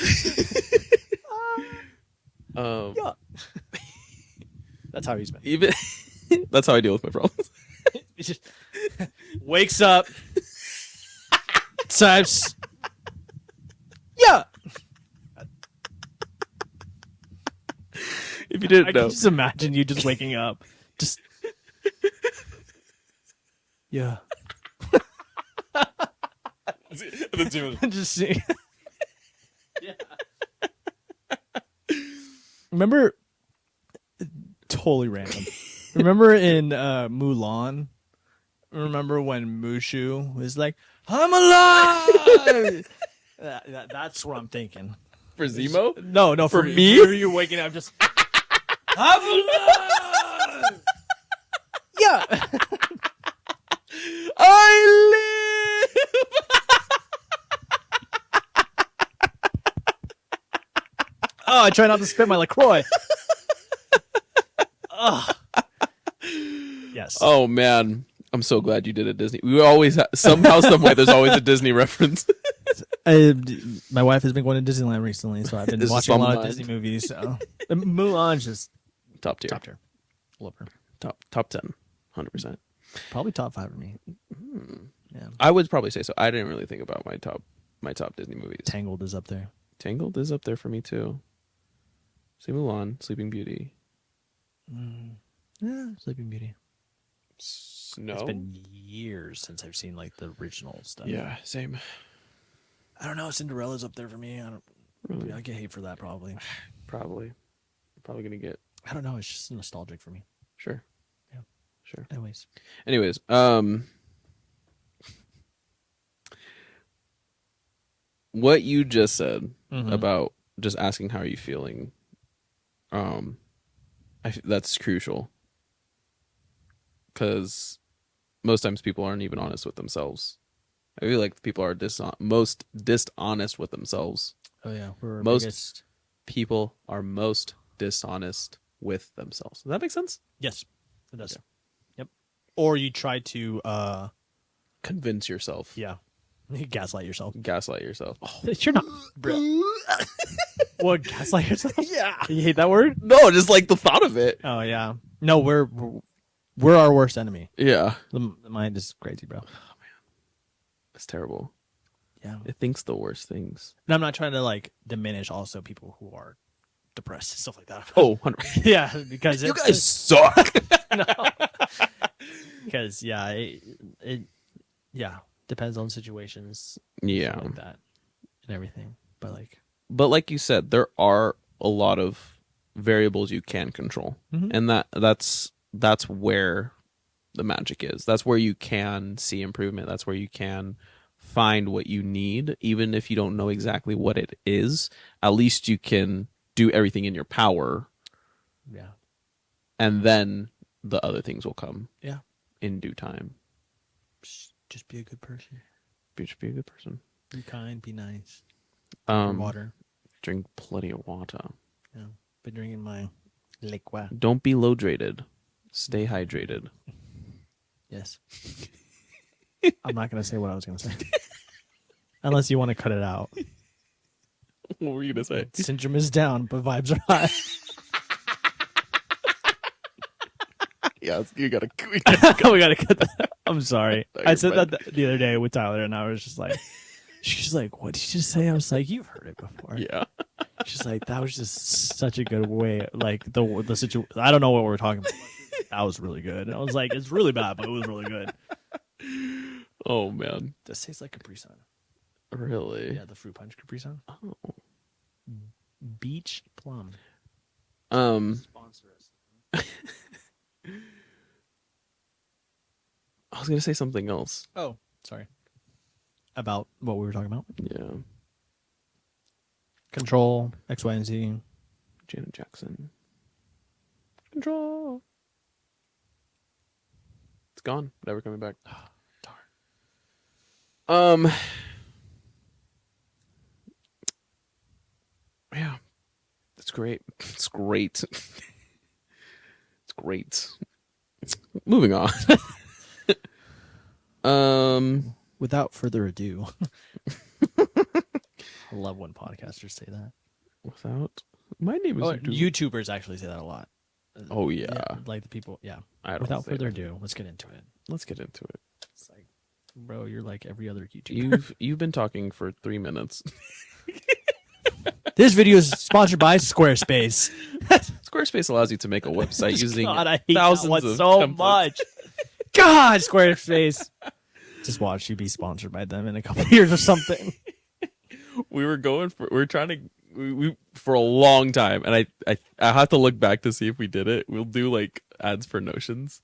Speaker 2: That's how he's been.
Speaker 1: Even that's how I deal with my problems.
Speaker 2: He just wakes up, types. Yeah.
Speaker 1: If you didn't
Speaker 2: I
Speaker 1: know,
Speaker 2: can just imagine you just waking up, just yeah. Just see. Yeah. Remember, totally random. Remember in Mulan? Remember when Mushu was like, "I'm alive"? That's what I'm thinking.
Speaker 1: For Zemo?
Speaker 2: No, for
Speaker 1: me?
Speaker 2: For you waking up, just I'm alive. Yeah.
Speaker 1: I live.
Speaker 2: Oh, I try not to spit my LaCroix. Ugh. Yes.
Speaker 1: Oh man, I'm so glad you did it, Disney. We always somehow, some way, there's always a Disney reference.
Speaker 2: My wife has been going to Disneyland recently, so I've been watching a lot of Disney movies. So Mulan's just
Speaker 1: Top tier.
Speaker 2: top tier. Love her.
Speaker 1: Top 10, 100%.
Speaker 2: Probably top 5 for me. Yeah.
Speaker 1: I would probably say so. I didn't really think about my top Disney movies.
Speaker 2: Tangled is up there.
Speaker 1: Tangled is up there for me too. See Mulan, Sleeping Beauty.
Speaker 2: Yeah, Sleeping Beauty.
Speaker 1: No.
Speaker 2: It's been years since I've seen like the original stuff.
Speaker 1: Yeah, same.
Speaker 2: I don't know. Cinderella's up there for me.
Speaker 1: Really?
Speaker 2: I get hate for that probably.
Speaker 1: Probably gonna get.
Speaker 2: I don't know. It's just nostalgic for me.
Speaker 1: Sure.
Speaker 2: Yeah.
Speaker 1: Sure.
Speaker 2: Anyways,
Speaker 1: what you just said
Speaker 2: Mhm.
Speaker 1: about just asking how are you feeling, that's crucial because most times people aren't even honest with themselves. I feel like people are most dishonest with themselves.
Speaker 2: oh yeah, we're
Speaker 1: Most-
Speaker 2: biggest...
Speaker 1: People are most dishonest with themselves. Does that make sense?
Speaker 2: Yes, it does.
Speaker 1: Okay.
Speaker 2: Yep. Or you try to
Speaker 1: Convince yourself.
Speaker 2: yeah, you gaslight yourself.
Speaker 1: Gaslight yourself.
Speaker 2: You're not. What, gaslight yourself?
Speaker 1: Yeah.
Speaker 2: You hate that word?
Speaker 1: No, just like the thought of it.
Speaker 2: Oh yeah. No, we're our worst enemy.
Speaker 1: Yeah.
Speaker 2: The mind is crazy, bro.
Speaker 1: It's terrible.
Speaker 2: Yeah.
Speaker 1: It thinks the worst things.
Speaker 2: And I'm not trying to like diminish also people who are depressed and stuff like that.
Speaker 1: Oh, 100%.
Speaker 2: Yeah, because
Speaker 1: You guys suck.
Speaker 2: because yeah, it depends on situations.
Speaker 1: Yeah.
Speaker 2: Stuff like that and everything.
Speaker 1: But like you said, there are a lot of variables you can control.
Speaker 2: Mhm.
Speaker 1: And that's where the magic is. That's where you can see improvement. That's where you can find what you need, even if you don't know exactly what it is. At least you can do everything in your power,
Speaker 2: yeah,
Speaker 1: and then the other things will come.
Speaker 2: Yeah.
Speaker 1: In due time.
Speaker 2: just be a good person.
Speaker 1: Just be a good person.
Speaker 2: Be kind. Be nice. Drink water.
Speaker 1: Drink plenty of water.
Speaker 2: Yeah, been drinking my liquid.
Speaker 1: Don't be low hydrated. Stay hydrated.
Speaker 2: Yes. I'm not gonna say what I was gonna say, unless you want to cut it out.
Speaker 1: What were you gonna say?
Speaker 2: Syndrome is down, but vibes are high.
Speaker 1: Yeah, we gotta
Speaker 2: we gotta cut that. I'm sorry.
Speaker 1: No,
Speaker 2: I
Speaker 1: you're
Speaker 2: said
Speaker 1: fine.
Speaker 2: that the other day with Tyler, and I was just like, she's like, "What did you just say?" I was like, "You've heard it before."
Speaker 1: Yeah.
Speaker 2: She's like, "That was just such a good way." Like the situation. I don't know what we were talking about. That was really good. And I was like, "It's really bad, but it was really good."
Speaker 1: Oh man.
Speaker 2: This tastes like Capri Sun.
Speaker 1: Really?
Speaker 2: Yeah, the fruit punch Capri Sun.
Speaker 1: Oh.
Speaker 2: Beach plum.
Speaker 1: I
Speaker 2: Sponsor us.
Speaker 1: was gonna say something else.
Speaker 2: Oh, sorry. About what we were talking about.
Speaker 1: Yeah.
Speaker 2: Control, X, Y, and Z.
Speaker 1: Janet Jackson. Control. It's gone. Never coming back. Darn. Yeah. It's great. It's great. It's great. Moving on.
Speaker 2: Without further ado. I love when podcasters say that.
Speaker 1: Without my name is
Speaker 2: YouTubers actually say that a lot.
Speaker 1: Oh yeah.
Speaker 2: Like the people, yeah.
Speaker 1: I don't
Speaker 2: Without
Speaker 1: say
Speaker 2: further
Speaker 1: that.
Speaker 2: ado, let's get into it.
Speaker 1: Let's get into it.
Speaker 2: It's like, bro, you're like every other YouTuber.
Speaker 1: You've been talking for 3 minutes.
Speaker 2: This video is sponsored by Squarespace.
Speaker 1: Squarespace allows you to make a website using
Speaker 2: God, I hate
Speaker 1: thousands
Speaker 2: that one
Speaker 1: of
Speaker 2: so
Speaker 1: templates.
Speaker 2: much. God, Squarespace. Just watch you be sponsored by them in a couple of years or something.
Speaker 1: We were trying to we for a long time, and I have to look back to see if we did it. We'll do like ads for Notions.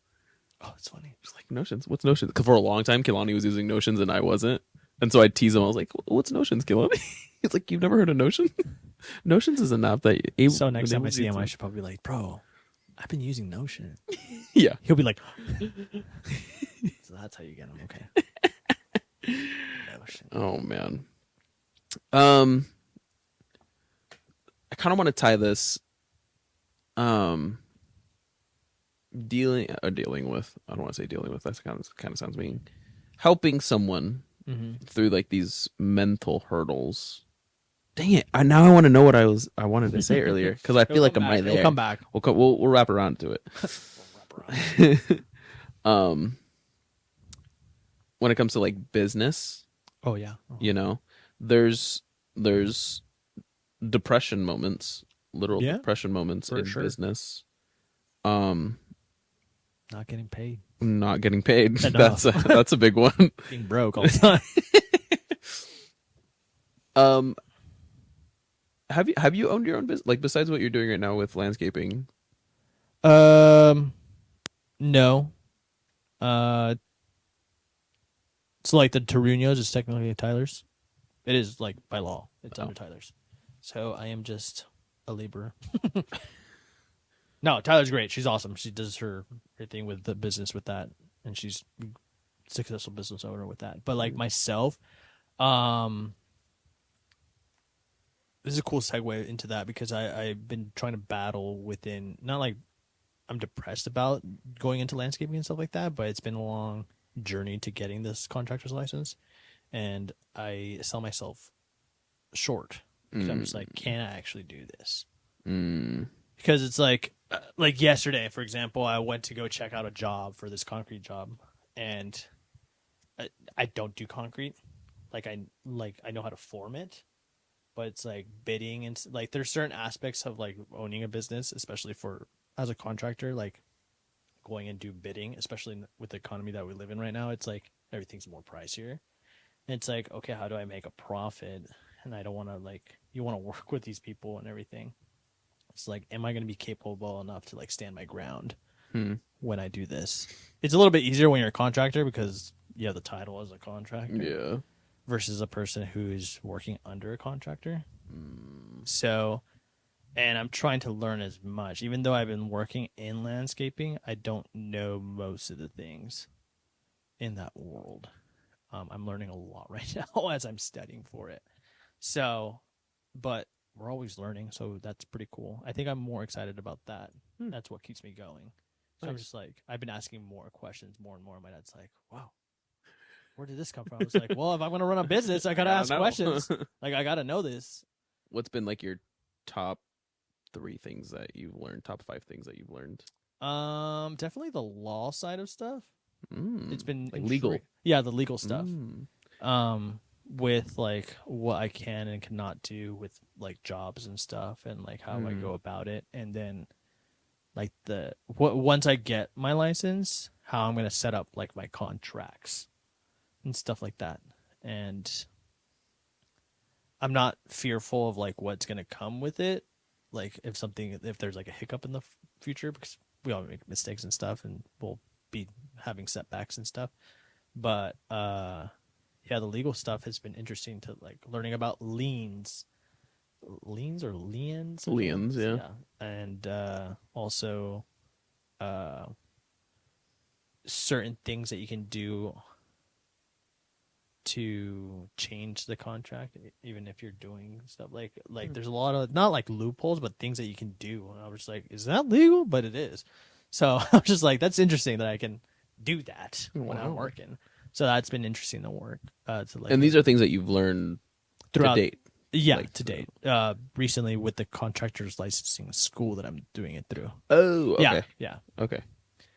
Speaker 2: Oh, it's funny.
Speaker 1: Just like Notions. What's Notions? Because for a long time, Kilani was using Notions and I wasn't. And so I tease him. I was like, "What's Notions, Kilani?" He's like, "You've never heard of Notion?" Notions is an app that.
Speaker 2: So next time I see him, I should probably be like, "Bro, I've been using Notion."
Speaker 1: Yeah.
Speaker 2: He'll be like, "So that's how you get him, okay?" Notion.
Speaker 1: Oh man. I kind of want to tie this. Dealing with. I don't want to say dealing with. That kind of sounds mean. Helping someone through like these mental hurdles. Dang it! Now I want to know what I wanted to say earlier because I feel like I'm right there.
Speaker 2: We'll come back.
Speaker 1: We'll wrap around to it. When it comes to like business,
Speaker 2: Oh yeah.
Speaker 1: you know, there's depression moments, literal depression moments in business.
Speaker 2: Not getting paid.
Speaker 1: Not getting paid. That's a big one.
Speaker 2: Being broke all the time.
Speaker 1: Have you owned your own business? Like besides what you're doing right now with landscaping?
Speaker 2: No. So like the Torunos is technically Tyler's. It is like by law. It's under Tyler's. So I am just a laborer. No, Tyler's great. She's awesome. She does her thing with the business with that, and she's a successful business owner with that. But like myself, this is a cool segue into that because I've been trying to battle within, not like I'm depressed about going into landscaping and stuff like that, but it's been a long journey to getting this contractor's license, and I sell myself short because I'm just like, can I actually do this? Because it's like yesterday, for example, I went to go check out a job for this concrete job, and I don't do concrete. I know how to form it, but it's like bidding and like there's certain aspects of like owning a business, especially for as a contractor, like going and do bidding, especially with the economy that we live in right now. It's like everything's more pricier. And it's like, okay, how do I make a profit? And I don't want to you want to work with these people and everything. It's like, am I going to be capable enough to like stand my ground when I do this? It's a little bit easier when you're a contractor because you have the title as a contractor.
Speaker 1: Yeah.
Speaker 2: Versus a person who's working under a contractor. So, and I'm trying to learn as much. Even though I've been working in landscaping, I don't know most of the things in that world. I'm learning a lot right now as I'm studying for it. So, but we're always learning, so that's pretty cool. I think I'm more excited about that. That's what keeps me going. So nice. I'm just like, I've been asking more questions more and more. My dad's like, wow, where did this come from? I was like, well, if I'm going to run a business, I got to ask questions. Like, I got to know this.
Speaker 1: What's been like your top 3 things that you've learned, top 5 things that you've learned?
Speaker 2: Definitely the law side of stuff. It's been
Speaker 1: like legal.
Speaker 2: Yeah, the legal stuff. With like what I can and cannot do with like jobs and stuff, and like how I go about it, and then like once I get my license, how I'm gonna set up like my contracts and stuff like that. And I'm not fearful of like what's gonna come with it, like if there's like a hiccup in the future, because we all make mistakes and stuff, and we'll be having setbacks and stuff. But yeah, the legal stuff has been interesting to like learning about liens or liens.
Speaker 1: Liens, yeah.
Speaker 2: And also certain things that you can do to change the contract, even if you're doing stuff like there's a lot of not like loopholes, but things that you can do. And I was just like, is that legal? But it is. So I'm just like, that's interesting that I can do that when I'm working. So that's been interesting to work.
Speaker 1: And these are things that you've learned throughout to date.
Speaker 2: Yeah, to date. Recently with the contractor's licensing school that I'm doing it through.
Speaker 1: Oh, okay.
Speaker 2: Yeah.
Speaker 1: Okay.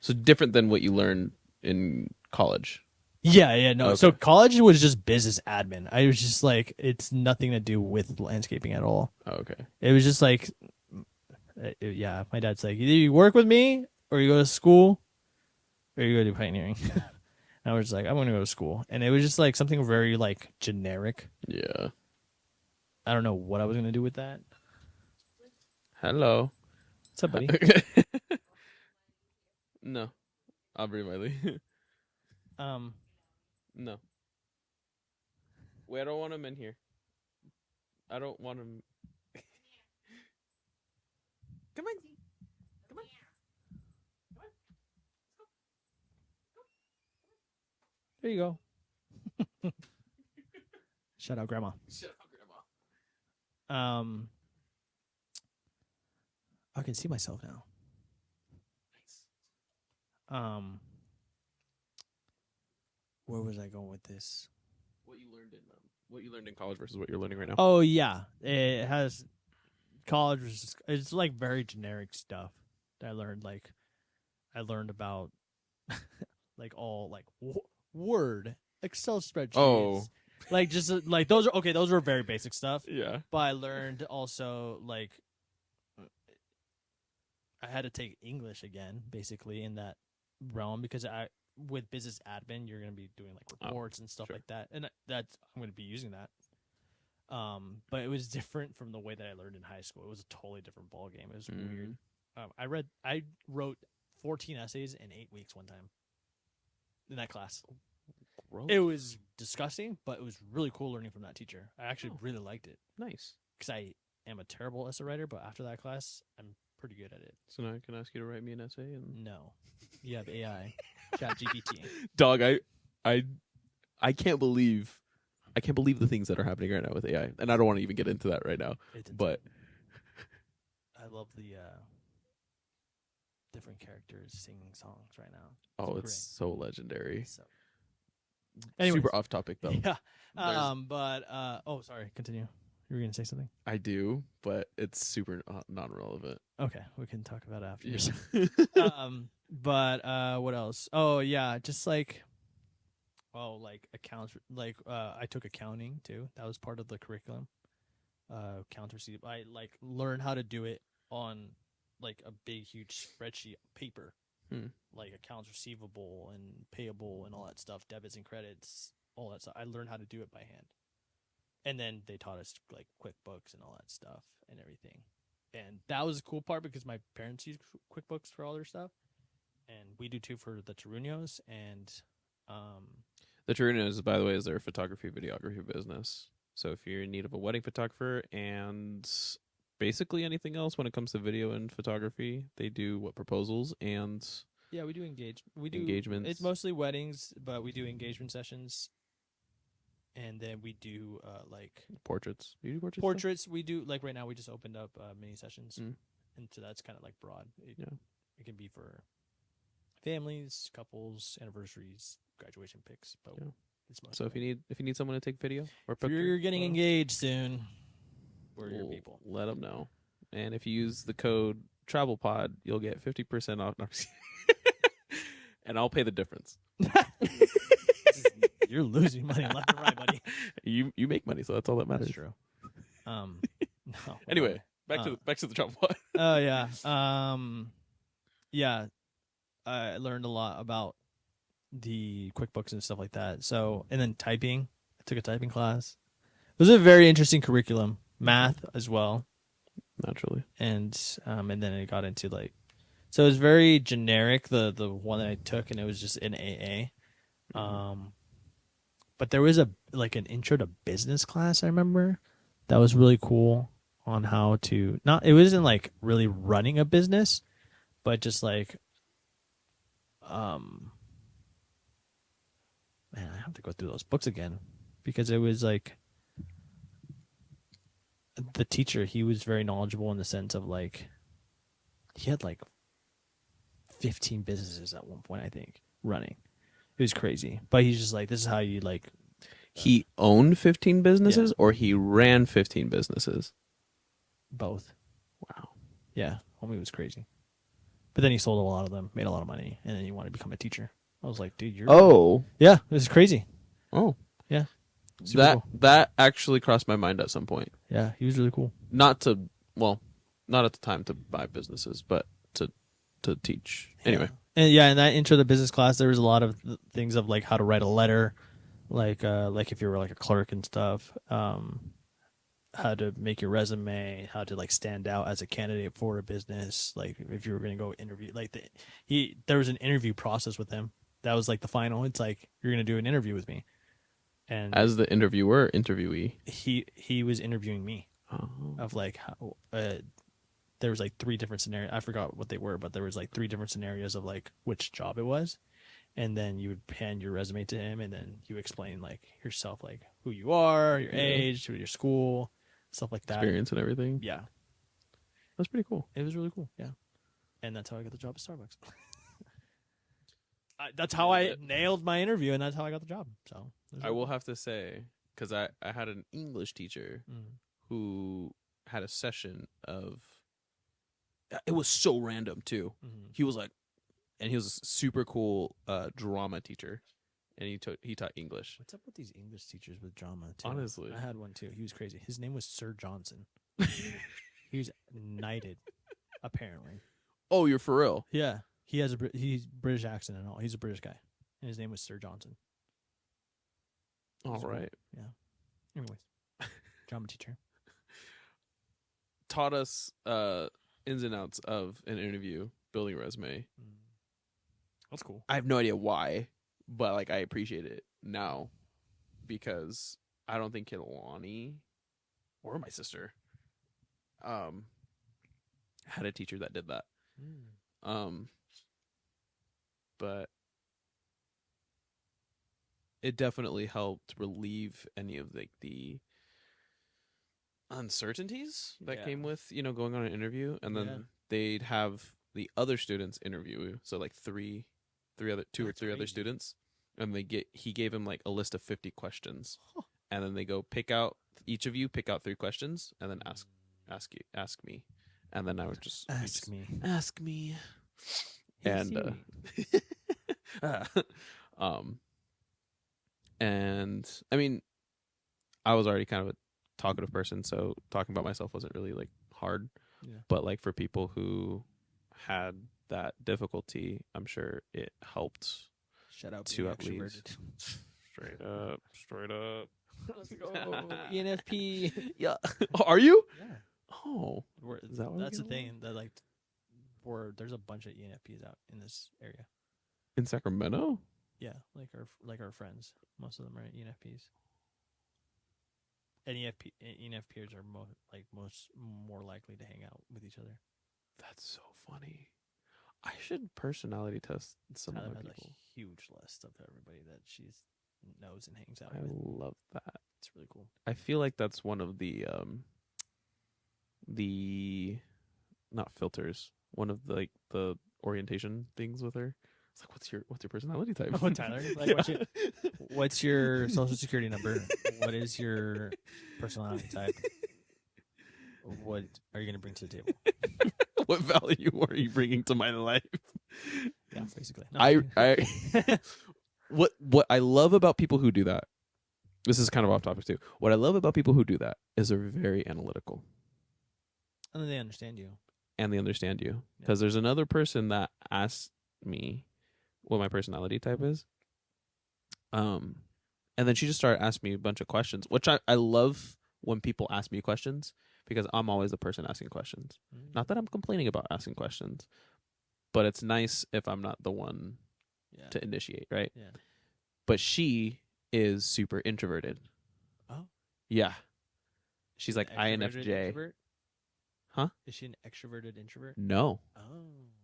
Speaker 1: So different than what you learned in college.
Speaker 2: Yeah, no. Okay. So college was just business admin. I was just like, it's nothing to do with landscaping at all.
Speaker 1: Oh, okay.
Speaker 2: It was just like, yeah, my dad's like, either you work with me or you go to school or you go do pioneering. And I was like, I'm going to go to school. And it was just like something very like generic.
Speaker 1: Yeah.
Speaker 2: I don't know what I was going to do with that.
Speaker 1: Hello.
Speaker 2: What's up, buddy?
Speaker 1: No. Aubrey Miley. No. Wait, I don't want him in here. I don't want him. Come on. Come on.
Speaker 2: There you go. Shout out, Grandma.
Speaker 1: Shut up, Grandma.
Speaker 2: I can see myself now.
Speaker 1: Nice.
Speaker 2: Where was I going with this?
Speaker 1: What you learned in college versus what you're learning right now.
Speaker 2: Oh yeah, it has college was just, it's like very generic stuff that I learned. Like I learned about like all like Word, Excel spreadsheets.
Speaker 1: Oh.
Speaker 2: Like just like those are okay. Those were very basic stuff.
Speaker 1: Yeah.
Speaker 2: But I learned also like I had to take English again, basically in that realm because with business admin you're going to be doing like reports and stuff like that, and that's I'm going to be using that. But it was different from the way that I learned in high school. It was a totally different ball game. It was weird. I wrote 14 essays in 8 weeks one time in that class.
Speaker 1: Gross.
Speaker 2: It was disgusting, but it was really cool learning from that teacher. I actually really liked it.
Speaker 1: Nice.
Speaker 2: Because I am a terrible essay writer, but after that class, I'm pretty good at it.
Speaker 1: So now I can ask you to write me an essay. And
Speaker 2: No, you have AI, ChatGPT.
Speaker 1: Dog, I can't believe the things that are happening right now with AI, and I don't want to even get into that right now. But
Speaker 2: I love the different characters singing songs right now.
Speaker 1: It's so legendary.
Speaker 2: So, anyways.
Speaker 1: Super off topic though.
Speaker 2: Yeah. Sorry. Continue. You were gonna say something.
Speaker 1: I do, but it's super non-relevant.
Speaker 2: Okay, we can talk about it after.
Speaker 1: Yeah.
Speaker 2: What else? Oh yeah, just like, accounts. Like I took accounting too. That was part of the curriculum. Accounts receivable. I like learned how to do it on like a big huge spreadsheet paper. Like accounts receivable and payable and all that stuff, debits and credits, all that stuff. I learned how to do it by hand. And then they taught us like QuickBooks and all that stuff and everything. And that was the cool part because my parents use QuickBooks for all their stuff. And we do too for the Torunos. And
Speaker 1: the Torunos, by the way, is their photography, videography business. So if you're in need of a wedding photographer and basically anything else when it comes to video and photography, they do proposals and
Speaker 2: yeah, we do
Speaker 1: engagements.
Speaker 2: It's mostly weddings, but we do engagement sessions. And then we do like
Speaker 1: portraits. You do portraits?
Speaker 2: Portraits. We do like right now. We just opened up mini sessions, and so that's kind of like broad. It can be for families, couples, anniversaries, graduation pics. But it's mostly
Speaker 1: so if you need someone to take video or
Speaker 2: if you're getting engaged soon, we're your people.
Speaker 1: Let them know. And if you use the code TravelPod, you'll get 50% off. No, and I'll pay the difference.
Speaker 2: You're losing money left and right, buddy.
Speaker 1: You make money, so that's all that matters.
Speaker 2: That's true. No.
Speaker 1: Anyway, back to the travel pod.
Speaker 2: Oh yeah. Yeah. I learned a lot about the QuickBooks and stuff like that. So, and then typing. I took a typing class. It was a very interesting curriculum. Math as well.
Speaker 1: Naturally.
Speaker 2: And then I got into like, so it was very generic. The one that I took, and it was just in AA. But there was an intro to business class, I remember. That was really cool on how to it wasn't like really running a business, but just like man, I have to go through those books again because it was like the teacher, he was very knowledgeable in the sense of like he had like 15 businesses at one point, I think, running. It was crazy. But he's just like, this is how you like...
Speaker 1: He owned 15 businesses or he ran 15 businesses?
Speaker 2: Both.
Speaker 1: Wow.
Speaker 2: Yeah. Homie was crazy. But then he sold a lot of them, made a lot of money, and then he wanted to become a teacher. I was like, dude, you're...
Speaker 1: Oh.
Speaker 2: Yeah, it was crazy.
Speaker 1: Oh.
Speaker 2: Yeah.
Speaker 1: That actually crossed my mind at some point.
Speaker 2: Yeah, he was really cool.
Speaker 1: Not at the time to buy businesses, but to to teach. Anyway,
Speaker 2: And that intro to business class, there was a lot of things of like how to write a letter, like if you were like a clerk and stuff, how to make your resume, how to like stand out as a candidate for a business, like if you were going to go interview, like there was an interview process with him. That was like the final. It's like you're going to do an interview with me, and
Speaker 1: as the interviewee,
Speaker 2: he was interviewing me of like how there was like 3 different scenarios. I forgot what they were, but there was like 3 different scenarios of like which job it was. And then you would hand your resume to him, and then you explain like yourself, like who you are, your age, your school, stuff like that.
Speaker 1: Experience and everything.
Speaker 2: Yeah.
Speaker 1: That's pretty cool.
Speaker 2: It was really cool. Yeah. And that's how I got the job at Starbucks. That's how I nailed my interview, and that's how I got the job. So
Speaker 1: I will have to say, because I had an English teacher who had a session of, it was so random too. He was like, and he was a super cool drama teacher, and he taught English.
Speaker 2: What's up with these English teachers with drama too?
Speaker 1: Honestly,
Speaker 2: I had one too. He was crazy. His name was Sir Johnson. He was knighted, apparently.
Speaker 1: Oh, you're for real?
Speaker 2: Yeah, he's British accent and all. He's a British guy, and his name was Sir Johnson.
Speaker 1: All right.
Speaker 2: Yeah. Anyways, drama teacher
Speaker 1: taught us ins and outs of an interview, building a resume.
Speaker 2: That's cool.
Speaker 1: I have no idea why, but like I appreciate it now because I don't think Kilani or my sister had a teacher that did that. But it definitely helped relieve any of like the uncertainties that came with, going on an interview, and then they'd have the other students interview. So like two or three other students, and he gave him like a list of 50 questions, and then they go each of you pick out 3 questions, and then ask me, and then I would just ask me, and and I mean, I was already kind of a talkative person, so talking about myself wasn't really like hard. But like for people who had that difficulty, I'm sure it helped.
Speaker 2: Shout out
Speaker 1: to
Speaker 2: being
Speaker 1: at least straight up.
Speaker 2: Let's go ENFP.
Speaker 1: Yeah. Are you?
Speaker 2: Yeah.
Speaker 1: Oh, is that
Speaker 2: that's the thing that like, there's a bunch of ENFPs out in this area.
Speaker 1: In Sacramento?
Speaker 2: Yeah, like our friends. Most of them are ENFPs. And ENFPs are more likely to hang out with each other.
Speaker 1: That's so funny. I should personality test some
Speaker 2: Tyler
Speaker 1: of my
Speaker 2: has
Speaker 1: people.
Speaker 2: a huge list of everybody that she knows and hangs out
Speaker 1: I
Speaker 2: with.
Speaker 1: love that.
Speaker 2: It's really cool.
Speaker 1: I feel like that's one of the not filters. One of the orientation things with her. It's like, what's your personality type?
Speaker 2: Oh, Tyler, like what's your social security number? What is your personality type? What are you going to bring to the table?
Speaker 1: What value are you bringing to my life?
Speaker 2: Yeah, basically. No.
Speaker 1: I what I love about people who do that. This is kind of off topic too. What I love about people who do that is they're very analytical.
Speaker 2: And then they understand you.
Speaker 1: And they understand you. Because there's another person that asked me what my personality type is. And then she just started asking me a bunch of questions, which I love when people ask me questions because I'm always the person asking questions. Not that I'm complaining about asking questions, but it's nice if I'm not the one to initiate, right?
Speaker 2: Yeah.
Speaker 1: But she is super introverted.
Speaker 2: Oh.
Speaker 1: Yeah. She's like INFJ.
Speaker 2: Introvert?
Speaker 1: Huh?
Speaker 2: Is she an extroverted introvert?
Speaker 1: No.
Speaker 2: Oh.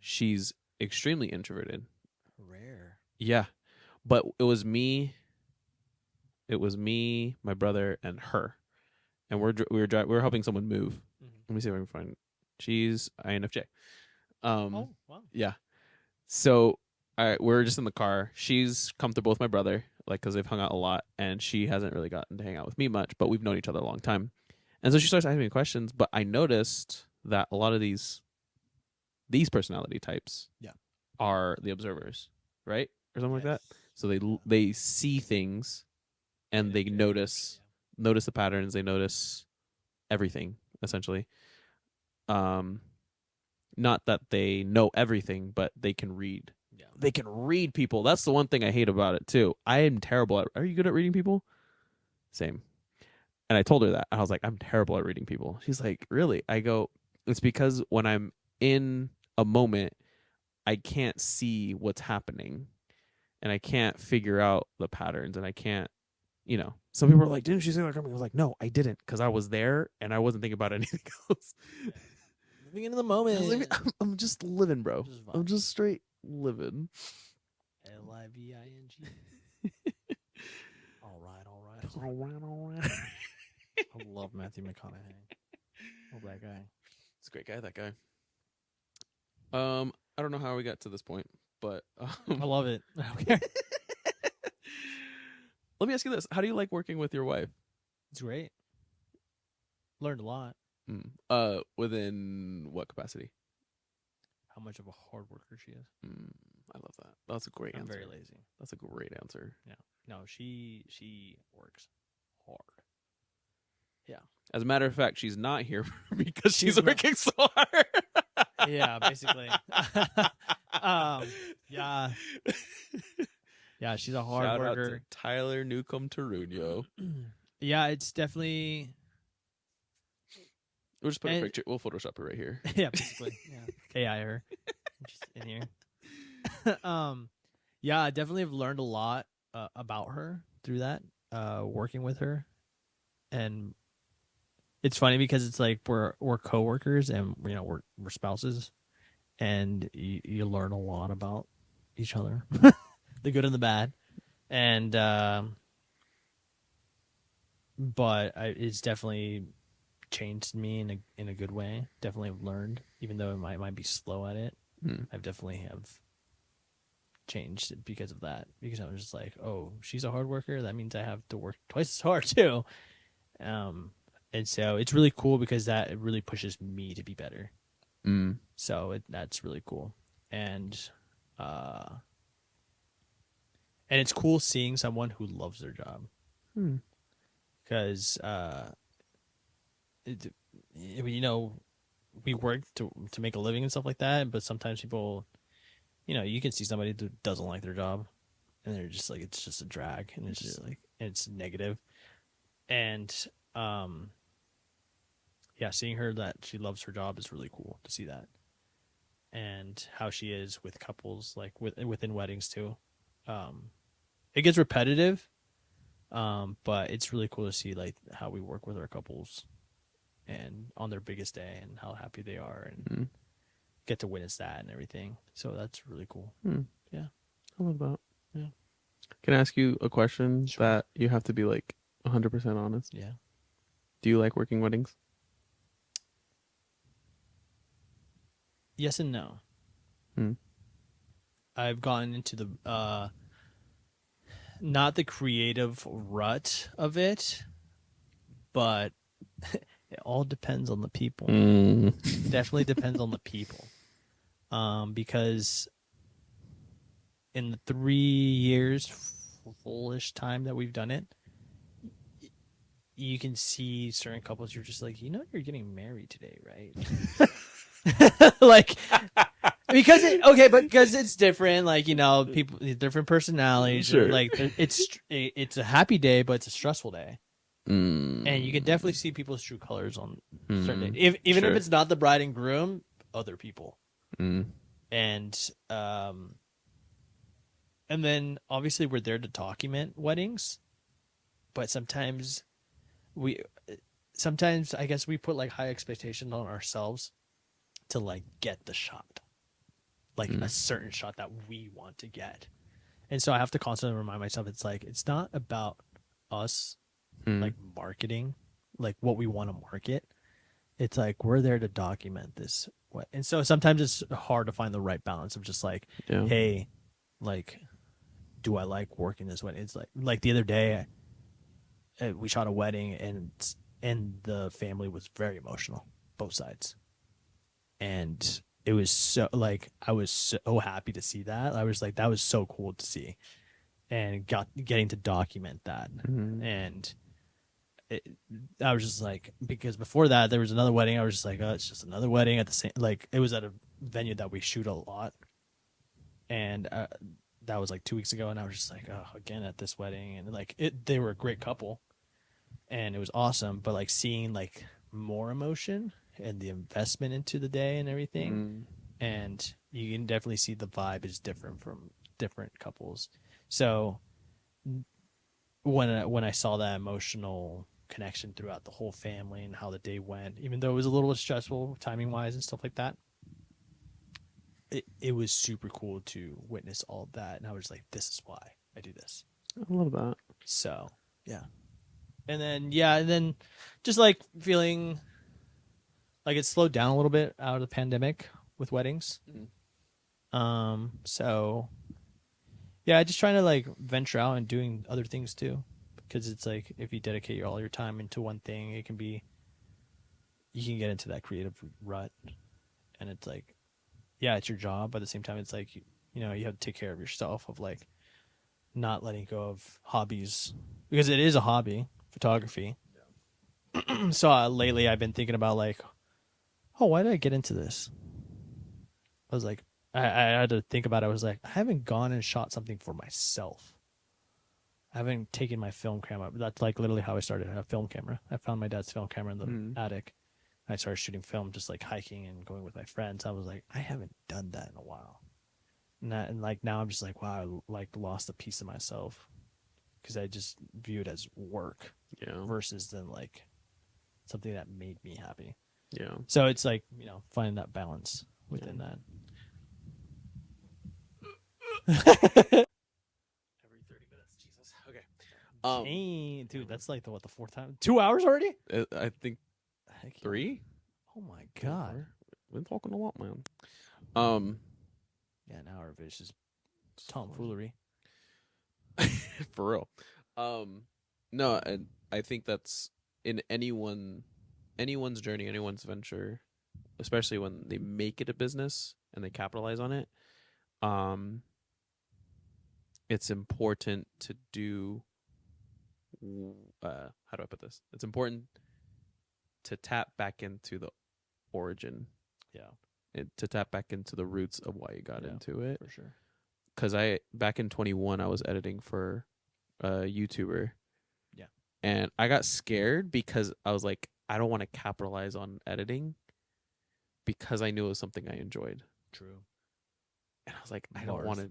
Speaker 1: She's extremely introverted.
Speaker 2: Rare.
Speaker 1: Yeah. But it was me, my brother, and her. And we were helping someone move. Mm-hmm. Let me see if I can find. She's INFJ.
Speaker 2: Oh, wow.
Speaker 1: Yeah. So we're just in the car. She's comfortable with my brother, like because they've hung out a lot, and she hasn't really gotten to hang out with me much. But we've known each other a long time, and so she starts asking me questions. But I noticed that a lot of these personality types, are the observers, right, or something like that. So they see things, and they notice the patterns. They notice everything essentially. not that they know everything, but they can read.
Speaker 2: Yeah.
Speaker 1: They can read people. That's the one thing I hate about it too. I am terrible at. Are you good at reading people? Same. And I told her that. I was like, I'm terrible at reading people. She's like, really? I go, it's because when I'm in a moment, I can't see what's happening and I can't figure out the patterns and I can't, some people are like, didn't she say that coming? I was like, no, I didn't because I was there and I wasn't thinking about anything else.
Speaker 2: Living in the moment.
Speaker 1: I'm just living, bro.
Speaker 2: Just
Speaker 1: I'm
Speaker 2: vibing.
Speaker 1: just straight living.
Speaker 2: LIVING. All right.
Speaker 1: All right.
Speaker 2: I love Matthew McConaughey. Love that guy.
Speaker 1: He's a great guy, that guy. I don't know how we got to this point, but
Speaker 2: I love it. I don't care.
Speaker 1: Let me ask you this: how do you like working with your wife?
Speaker 2: It's great. Learned a lot.
Speaker 1: Within what capacity?
Speaker 2: How much of a hard worker she is.
Speaker 1: I love that. That's a great answer.
Speaker 2: I'm very lazy.
Speaker 1: That's a great answer.
Speaker 2: Yeah. No, she works hard. Yeah.
Speaker 1: As a matter of fact, she's not here because she's working so hard.
Speaker 2: Yeah, basically. Yeah. Yeah, she's a hard
Speaker 1: Shout
Speaker 2: worker.
Speaker 1: out to Tyler Newcomb Toruno.
Speaker 2: Yeah, it's definitely.
Speaker 1: We'll just put a picture. We'll Photoshop it right here.
Speaker 2: Yeah, basically. Yeah. AI her. Just in here. Yeah, I definitely have learned a lot about her through that, working with her. And it's funny because it's like we're coworkers and we're spouses, and you learn a lot about each other, the good and the bad, and but it's definitely changed me in a good way. Definitely have learned, even though I might be slow at it. I've definitely have changed because of that. Because I was just like, oh, she's a hard worker. That means I have to work twice as hard too. And so it's really cool because that really pushes me to be better. So that's really cool. And it's cool seeing someone who loves their job. Because we work to make a living and stuff like that, but sometimes people, you can see somebody who doesn't like their job and they're just like, it's just a drag and it's just like, it's negative. And yeah, seeing her that she loves her job is really cool to see that. And how she is with couples, like within weddings too. It gets repetitive, but it's really cool to see like how we work with our couples and on their biggest day and how happy they are and get to witness that and everything. So that's really cool. Yeah.
Speaker 1: I love that.
Speaker 2: Yeah.
Speaker 1: Can I ask you a question
Speaker 2: Sure.
Speaker 1: that you have to be like 100% honest?
Speaker 2: Yeah.
Speaker 1: Do you like working weddings?
Speaker 2: Yes and no. I've gotten into the not the creative rut of it, but it all depends on the people. Definitely depends on the people. Because in the 3 years full-ish time that we've done it, you can see certain couples, you're just like, you're getting married today, right? Like, because it's different, like, people, different personalities.
Speaker 1: Sure.
Speaker 2: Like, it's a happy day, but it's a stressful day. And you can definitely see people's true colors on certain days. Even if it's not the bride and groom, other people. And then obviously we're there to document weddings, but sometimes I guess we put like high expectations on ourselves to like get the shot, like a certain shot that we want to get. And so I have to constantly remind myself, it's like, it's not about us like marketing, like what we want to market. It's like, we're there to document this. And so sometimes it's hard to find the right balance of just like, hey, like, do I like working this wedding? It's like the other day we shot a wedding and the family was very emotional, both sides. And it was so, like, I was so happy to see that. I was like, that was so cool to see, and getting to document that. And I was just like, because before that there was another wedding, I was just like, oh, it's just another wedding at the same, like, it was at a venue that we shoot a lot, and that was like 2 weeks ago, and I was just like, oh, again at this wedding, and like they were a great couple, and it was awesome, but like seeing like more emotion and the investment into the day and everything, and you can definitely see the vibe is different from different couples. So when I saw that emotional connection throughout the whole family and how the day went, even though it was a little bit stressful timing wise and stuff like that, it was super cool to witness all of that, and I was like, this is why I do this.
Speaker 1: I love that.
Speaker 2: So yeah. And then just like feeling like it slowed down a little bit out of the pandemic with weddings. So yeah, just trying to like venture out and doing other things too, because it's like if you dedicate all your time into one thing, you can get into that creative rut, and it's like, yeah, it's your job, but at the same time, it's like you have to take care of yourself, of like not letting go of hobbies, because it is a hobby, photography. Yeah. So lately I've been thinking about like, oh, why did I get into this? I was like, I had to think about it. I was like, I haven't gone and shot something for myself. I haven't taken my film camera. That's like literally how I started, a film camera. I found my dad's film camera in the attic. I started shooting film, just like hiking and going with my friends. I was like, I haven't done that in a while. And like now I'm just like, wow, I like lost a piece of myself, because I just view it as work, versus then like something that made me happy.
Speaker 1: Yeah.
Speaker 2: So it's like, finding that balance within that. Every 30 minutes, Jesus. Okay. Dang, dude, that's like the fourth time. 2 hours already?
Speaker 1: I think 3.
Speaker 2: Oh my god,
Speaker 1: we've been talking a lot, man.
Speaker 2: Yeah, an hour of it's just tomfoolery.
Speaker 1: For real. No, I think that's in anyone's journey, anyone's venture, especially when they make it a business and they capitalize on it. It's important to do. How do I put this? It's important to tap back into the origin. Yeah. To tap back into the roots of why you got into it.
Speaker 2: For sure.
Speaker 1: Because back in 21, I was editing for a YouTuber.
Speaker 2: Yeah.
Speaker 1: And I got scared because I was like, I don't want to capitalize on editing, because I knew it was something I enjoyed.
Speaker 2: True.
Speaker 1: And I was like, I don't want.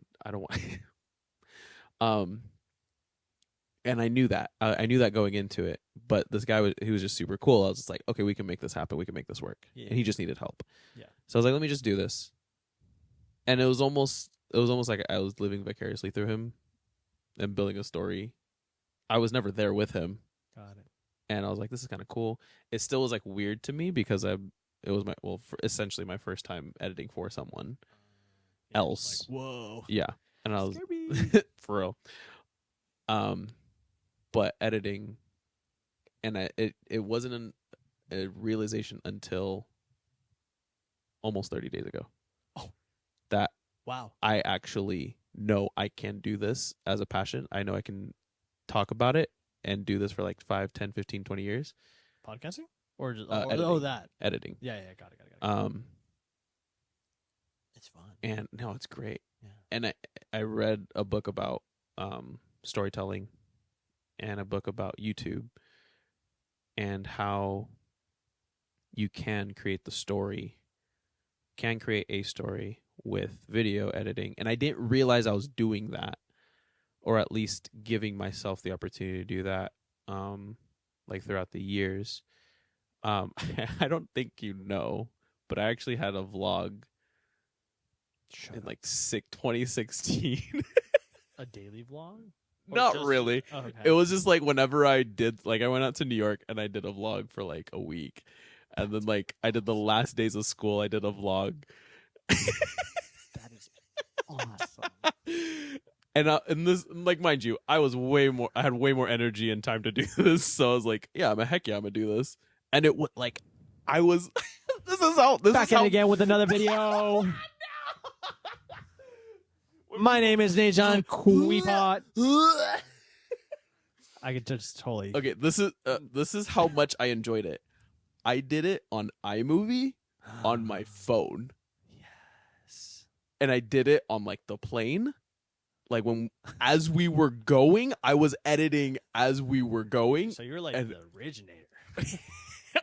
Speaker 1: And I knew that. I knew that going into it. But this guy he was just super cool. I was just like, okay, we can make this happen. We can make this work. Yeah. And he just needed help.
Speaker 2: Yeah.
Speaker 1: So I was like, let me just do this. And it was almost like I was living vicariously through him and building a story. I was never there with him.
Speaker 2: Got it.
Speaker 1: And I was like, this is kind of cool. It still was like weird to me, because it was essentially my first time editing for someone else.
Speaker 2: Like, whoa.
Speaker 1: Yeah. And I was for real. But editing, and it wasn't a realization until almost 30 days ago.
Speaker 2: Oh,
Speaker 1: that
Speaker 2: wow!
Speaker 1: I actually know I can do this as a passion. I know I can talk about it and do this for like 5, 10, 15, 20 years.
Speaker 2: Podcasting or just
Speaker 1: editing.
Speaker 2: Editing. Yeah, got it. It's fun.
Speaker 1: And no, it's great.
Speaker 2: Yeah.
Speaker 1: And I read a book about storytelling, and a book about YouTube, and how you can create a story with video editing. And I didn't realize I was doing that, or at least giving myself the opportunity to do that, like throughout the years. I don't think but I actually had a vlog in like 2016.
Speaker 2: A daily vlog?
Speaker 1: Not really.
Speaker 2: Oh, okay.
Speaker 1: It was just like whenever I did, like I went out to New York and I did a vlog for like a week. And then like I did the last days of school, I did a vlog.
Speaker 2: That is awesome.
Speaker 1: And this, like, mind you, I had way more energy and time to do this. So I was like, yeah, I'm gonna do this. And it was like, I was,
Speaker 2: Back in again with another video. My name is Najan Queepot. I could just totally.
Speaker 1: Okay, this is how much I enjoyed it. I did it on iMovie on my phone.
Speaker 2: Yes.
Speaker 1: and I did it on like the plane. Like as we were going, I was editing as we were going.
Speaker 2: So you're like the originator.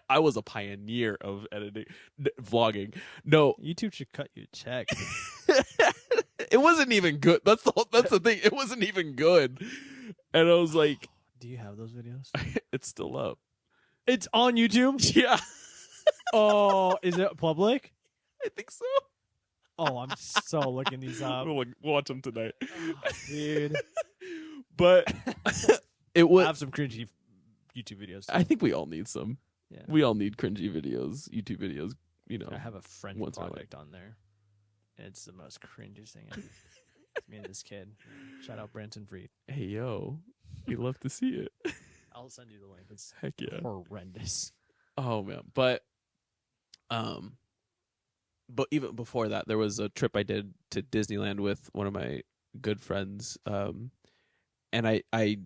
Speaker 1: I was a pioneer of editing, vlogging. No,
Speaker 2: YouTube should cut you a check.
Speaker 1: it wasn't even good. That's the thing. It wasn't even good. And I was like,
Speaker 2: do you have those videos?
Speaker 1: it's still up.
Speaker 2: It's on YouTube?
Speaker 1: Yeah.
Speaker 2: Oh, is it public?
Speaker 1: I think so.
Speaker 2: Oh, I'm so looking these up.
Speaker 1: We'll watch them tonight.
Speaker 2: Oh, dude.
Speaker 1: But it
Speaker 2: I
Speaker 1: was.
Speaker 2: have some cringy YouTube videos.
Speaker 1: I think we all need some.
Speaker 2: Yeah.
Speaker 1: We all need cringy videos, YouTube videos. You know,
Speaker 2: I have a French
Speaker 1: once in a while.
Speaker 2: project on there. And it's the most cringiest thing ever. It's me and this kid. Shout out Branson Freed.
Speaker 1: Hey yo, you'd love to see it.
Speaker 2: I'll send you the link. It's
Speaker 1: Heck yeah.
Speaker 2: horrendous.
Speaker 1: Oh man, but even before that, there was a trip I did to Disneyland with one of my good friends, and I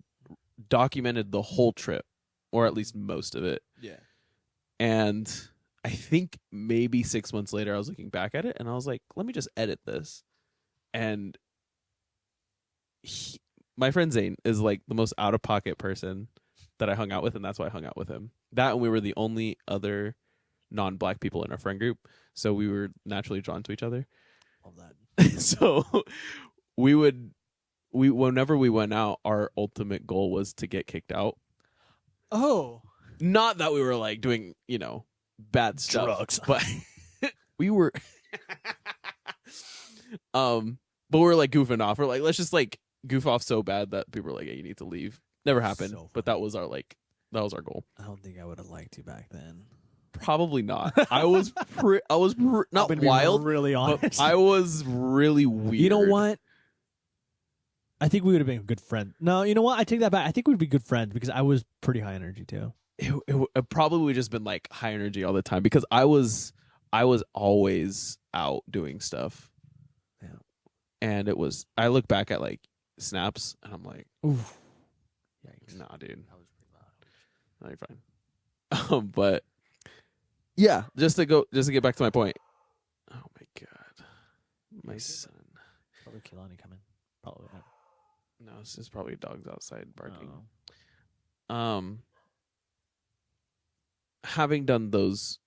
Speaker 1: documented the whole trip, or at least most of it.
Speaker 2: Yeah.
Speaker 1: And I think maybe 6 months later, I was looking back at it, and I was like, let me just edit this. And my friend Zane is like the most out of pocket person that I hung out with, and that's why I hung out with him. That, and we were the only other non-black people in our friend group, so we were naturally drawn to each other.
Speaker 2: Love that.
Speaker 1: So whenever we went out, our ultimate goal was to get kicked out.
Speaker 2: Oh.
Speaker 1: Not that we were like doing, bad stuff,
Speaker 2: drugs,
Speaker 1: but we were but we were like goofing off. We're like, let's just like goof off so bad that people were like, hey, you need to leave. Never happened,
Speaker 2: So
Speaker 1: but that was our goal.
Speaker 2: I don't think I would have liked you back then.
Speaker 1: Probably not. I was not
Speaker 2: I'm
Speaker 1: wild,
Speaker 2: really honest.
Speaker 1: but I was really weird.
Speaker 2: You know what? I think we would have been good friends. No, you know what? I take that back. I think we'd be good friends because I was pretty high energy too.
Speaker 1: It probably would have just been like high energy all the time because I was always out doing stuff.
Speaker 2: Yeah.
Speaker 1: And I look back at like snaps and I'm like,
Speaker 2: oof.
Speaker 1: Yikes. Nah, dude.
Speaker 2: That was pretty loud.
Speaker 1: No, you're fine. But yeah, just to get back to my point. Oh my God. My son.
Speaker 2: Probably Kehlani coming. Probably not.
Speaker 1: No, it's just probably dogs outside barking.
Speaker 2: Oh.
Speaker 1: Having done those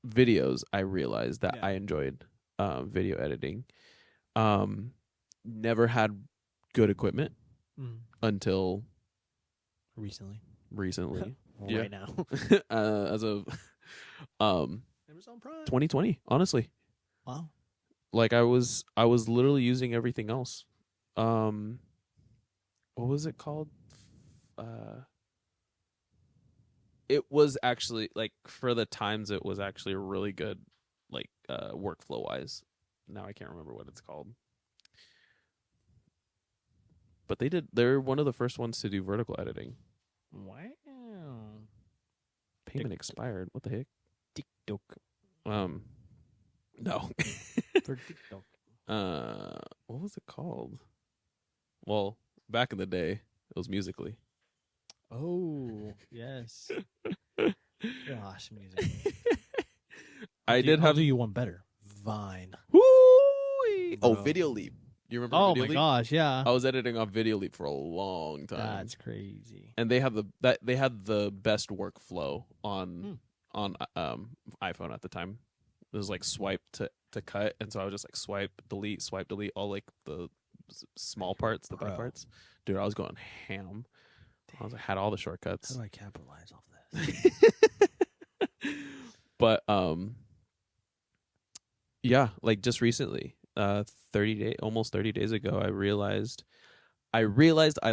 Speaker 1: videos, I realized that
Speaker 2: Yeah.
Speaker 1: I enjoyed video editing. Never had good equipment until
Speaker 2: recently.
Speaker 1: Yeah.
Speaker 2: Right now.
Speaker 1: As of
Speaker 2: Amazon Prime.
Speaker 1: 2020, honestly.
Speaker 2: Wow.
Speaker 1: Like I was literally using everything else. What was it called? It was actually like for the times it was actually really good, like workflow wise. Now I can't remember what it's called. But they're one of the first ones to do vertical editing.
Speaker 2: Wow.
Speaker 1: Payment expired. What the heck?
Speaker 2: TikTok.
Speaker 1: No.
Speaker 2: For TikTok.
Speaker 1: What was it called? Well, back in the day, it was Musical.ly.
Speaker 2: Oh, yes. Gosh, music. I'll do you one better. Vine.
Speaker 1: Woo-wee. Oh,
Speaker 2: Bro.
Speaker 1: Video Leap. You remember
Speaker 2: Oh
Speaker 1: Video
Speaker 2: my
Speaker 1: Leap?
Speaker 2: gosh, yeah.
Speaker 1: I was editing on Video Leap for a long time.
Speaker 2: That's crazy.
Speaker 1: And they had the best workflow on iPhone at the time. It was like swipe to cut, and so I was just like swipe delete all like the small parts, the big parts. Dude, I was going ham. I had all the shortcuts.
Speaker 2: How do I capitalize off this?
Speaker 1: But yeah, like just recently, almost 30 days ago, I realized I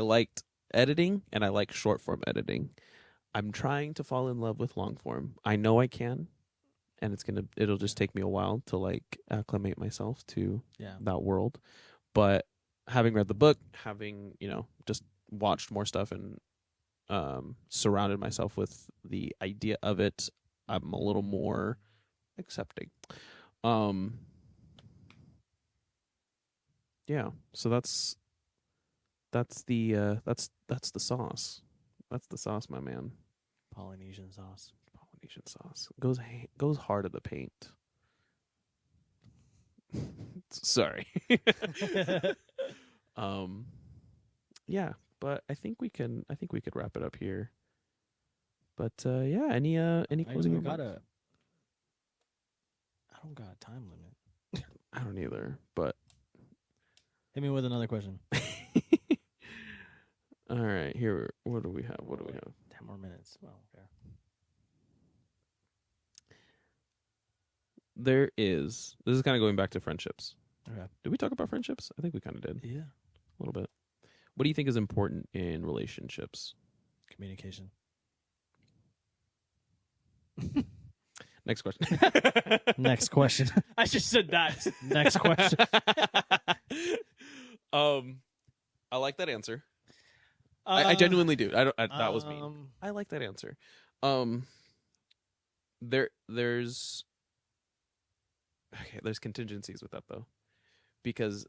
Speaker 1: liked editing and I like short form editing. I'm trying to fall in love with long form. I know I can, and it'll just take me a while to like acclimate myself to that world. But having read the book, having, just watched more stuff and surrounded myself with the idea of it, I'm a little more accepting. Yeah, so that's the sauce. That's the sauce, my man.
Speaker 2: Polynesian sauce.
Speaker 1: Polynesian sauce goes hard at the paint. Sorry. Yeah, but I think we could wrap it up here. But yeah, any closing remarks?
Speaker 2: I don't got a time limit.
Speaker 1: I don't either, but
Speaker 2: Hit me with another question.
Speaker 1: all right, here. What do we have?
Speaker 2: 10 more minutes. Well, fair.
Speaker 1: This is kind of going back to friendships.
Speaker 2: Okay.
Speaker 1: Did we talk about friendships? I think we kind of did.
Speaker 2: Yeah.
Speaker 1: A little bit. What do you think is important in relationships?
Speaker 2: Communication.
Speaker 1: Next question.
Speaker 2: Next question. I just said that. Next question.
Speaker 1: I like that answer. I genuinely do. That was mean. I like that answer. There's contingencies with that though, because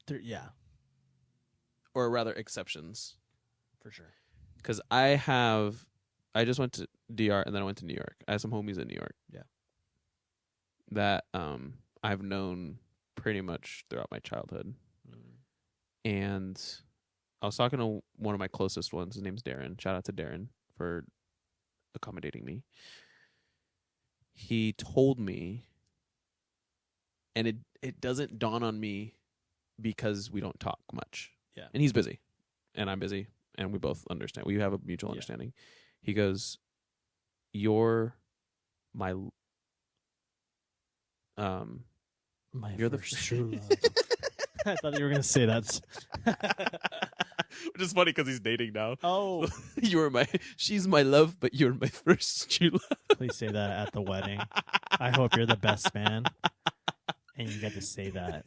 Speaker 2: yeah,
Speaker 1: or rather exceptions,
Speaker 2: for sure.
Speaker 1: Because I just went to DR and then I went to New York. I have some homies in New York.
Speaker 2: Yeah.
Speaker 1: That I've known pretty much throughout my childhood. And I was talking to one of my closest ones. His name's Darren. Shout out to Darren for accommodating me. He told me, and it doesn't dawn on me because we don't talk much.
Speaker 2: Yeah.
Speaker 1: And he's busy, and I'm busy, and we both understand. We have a mutual understanding. He goes, "You're my you're the
Speaker 2: true love." I thought you were gonna say that.
Speaker 1: Which is funny because he's dating now.
Speaker 2: Oh,
Speaker 1: she's my love, but you're my first true love.
Speaker 2: Please say that at the wedding. I hope you're the best man, and you get to say that.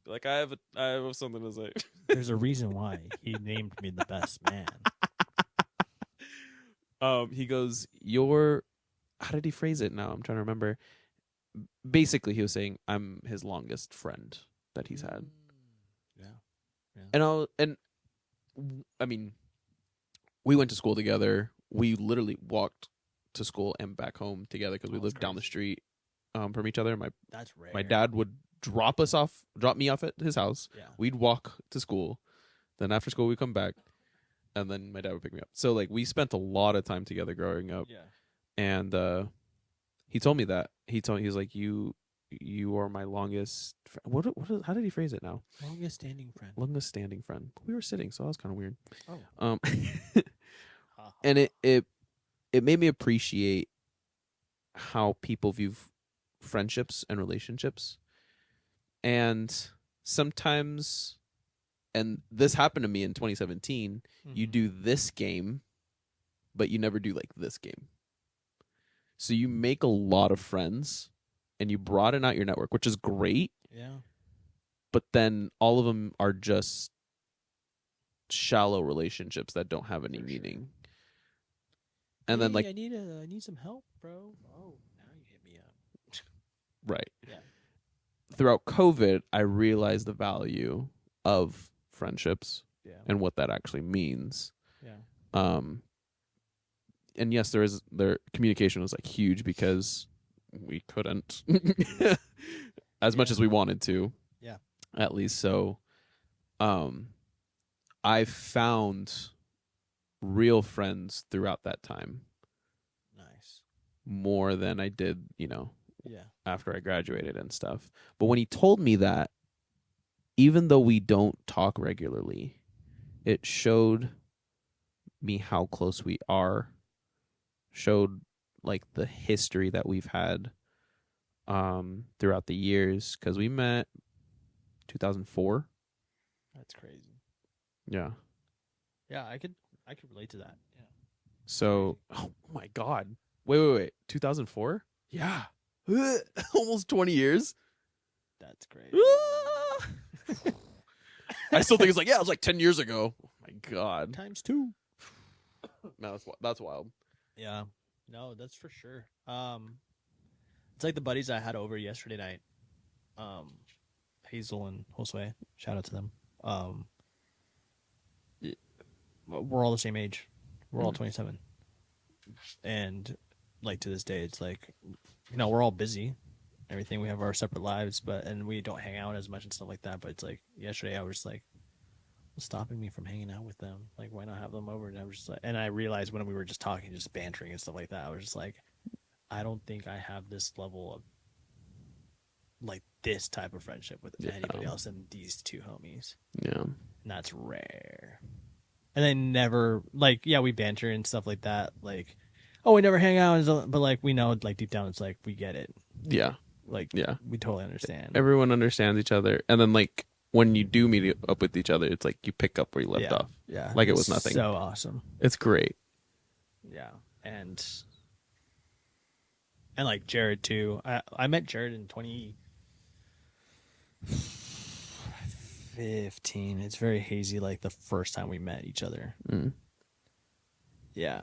Speaker 1: Like I have something to say.
Speaker 2: There's a reason why he named me the best man.
Speaker 1: He goes, how did he phrase it now? I'm trying to remember. Basically, he was saying I'm his longest friend that he's had. Yeah. And I mean, we went to school together. We literally walked to school and back home together because we lived down the street from each other.
Speaker 2: That's rare.
Speaker 1: My dad would drop me off at his house.
Speaker 2: Yeah.
Speaker 1: We'd walk to school. Then after school, we'd come back. And then my dad would pick me up. So like we spent a lot of time together growing up.
Speaker 2: Yeah.
Speaker 1: And he told me that. He was like, you are my longest how did he phrase it now?
Speaker 2: Longest standing friend.
Speaker 1: Longest standing friend. We were sitting, so that was kind of weird.
Speaker 2: Oh.
Speaker 1: And it made me appreciate how people view friendships and relationships. And sometimes, and this happened to me in 2017, you do this game, but you never do like this game. So you make a lot of friends and you broaden out your network, which is great.
Speaker 2: Yeah.
Speaker 1: But then all of them are just shallow relationships that don't have any meaning. And then like
Speaker 2: I need some help, bro. Oh, now you hit me up.
Speaker 1: Right.
Speaker 2: Yeah.
Speaker 1: Throughout COVID, I realized the value of friendships and what that actually means.
Speaker 2: Yeah.
Speaker 1: And yes, their communication was like huge because we couldn't as much as we wanted to.
Speaker 2: Yeah.
Speaker 1: At least so. I found real friends throughout that time.
Speaker 2: Nice.
Speaker 1: More than I did,
Speaker 2: Yeah.
Speaker 1: after I graduated and stuff. But when he told me that, even though we don't talk regularly, it showed me how close we are. Showed like the history that we've had throughout the years, because we met 2004.
Speaker 2: That's crazy.
Speaker 1: Yeah.
Speaker 2: Yeah, I could relate to that. Yeah.
Speaker 1: So, oh my God. Wait. 2004? Yeah. Almost 20 years.
Speaker 2: That's crazy.
Speaker 1: I still think it's like, it was like 10 years ago. Oh my God.
Speaker 2: Times 2.
Speaker 1: No, that's wild.
Speaker 2: Yeah. No, that's for sure. It's like the buddies I had over yesterday night. Hazel and Josue. Shout out to them. We're all the same age. We're all 27. And like to this day, it's like, we're all busy. everything. We have our separate lives, and we don't hang out as much and stuff like that. But it's like yesterday, I was like, what's stopping me from hanging out with them? Like, why not have them over? And I was just like, and I realized when we were just talking, just bantering and stuff like that, I was just like, I don't think I have this level of like this type of friendship with anybody else than these two homies.
Speaker 1: Yeah.
Speaker 2: And that's rare. And they never like, yeah, we banter and stuff like that. Like, oh, we never hang out, but like we know, like deep down, it's like we get it.
Speaker 1: Yeah.
Speaker 2: Like,
Speaker 1: yeah,
Speaker 2: we totally understand.
Speaker 1: Everyone understands each other, and then like when you do meet up with each other, it's like you pick up where you left off.
Speaker 2: Yeah,
Speaker 1: like it was nothing.
Speaker 2: So awesome.
Speaker 1: It's great.
Speaker 2: Yeah, and like Jared too. I met Jared in 2015. It's very hazy, like the first time we met each other.
Speaker 1: Mm.
Speaker 2: Yeah.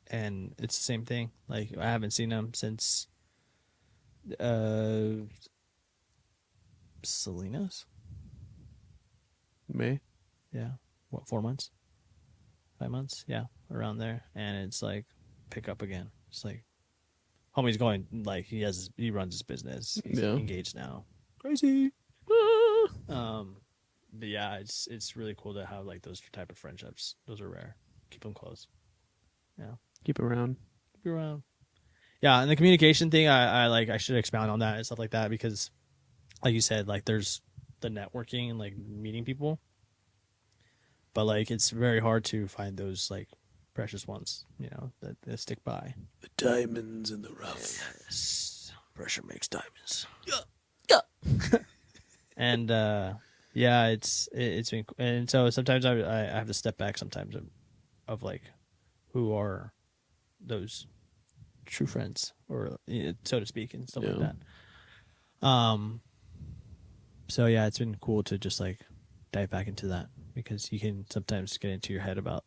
Speaker 2: And it's the same thing. Like I haven't seen him since Salinas.
Speaker 1: May.
Speaker 2: Yeah. What, 4 months? 5 months? Yeah, around there. And it's like pick up again. It's like homie's going, like he runs his business. He's engaged now. Crazy. But yeah, it's really cool to have like those type of friendships. Those are rare. Keep them close. Yeah.
Speaker 1: Keep around.
Speaker 2: Yeah, and the communication thing, I should expound on that and stuff like that because, like you said, like there's the networking and like meeting people, but like it's very hard to find those like precious ones, you know, that stick by.
Speaker 1: The diamonds in the rough.
Speaker 2: Yes. Pressure makes diamonds.
Speaker 1: Yeah.
Speaker 2: And yeah, it's been, and so sometimes I have to step back sometimes of like who are those true friends, or so to speak, and stuff like that. So yeah, it's been cool to just like dive back into that because you can sometimes get into your head about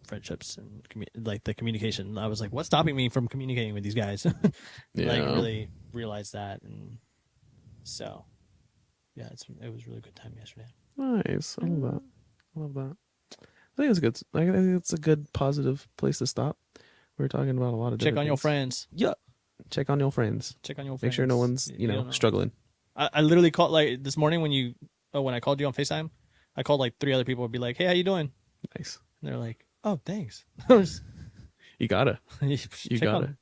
Speaker 2: friendships and like the communication. I was like, what's stopping me from communicating with these guys? Like really realize that, and so yeah, it was a really good time yesterday.
Speaker 1: Nice. I love that. I think it's good. I think it's a good positive place to stop. We're talking about a lot of
Speaker 2: check on
Speaker 1: things.
Speaker 2: your friends.
Speaker 1: Yeah. Check on your friends. Make sure no one's, struggling.
Speaker 2: I literally called like this morning when I called you on FaceTime, I called like 3 other people and be like, hey, how you doing?
Speaker 1: Nice.
Speaker 2: And they're like, oh, thanks.
Speaker 1: You gotta. You gotta.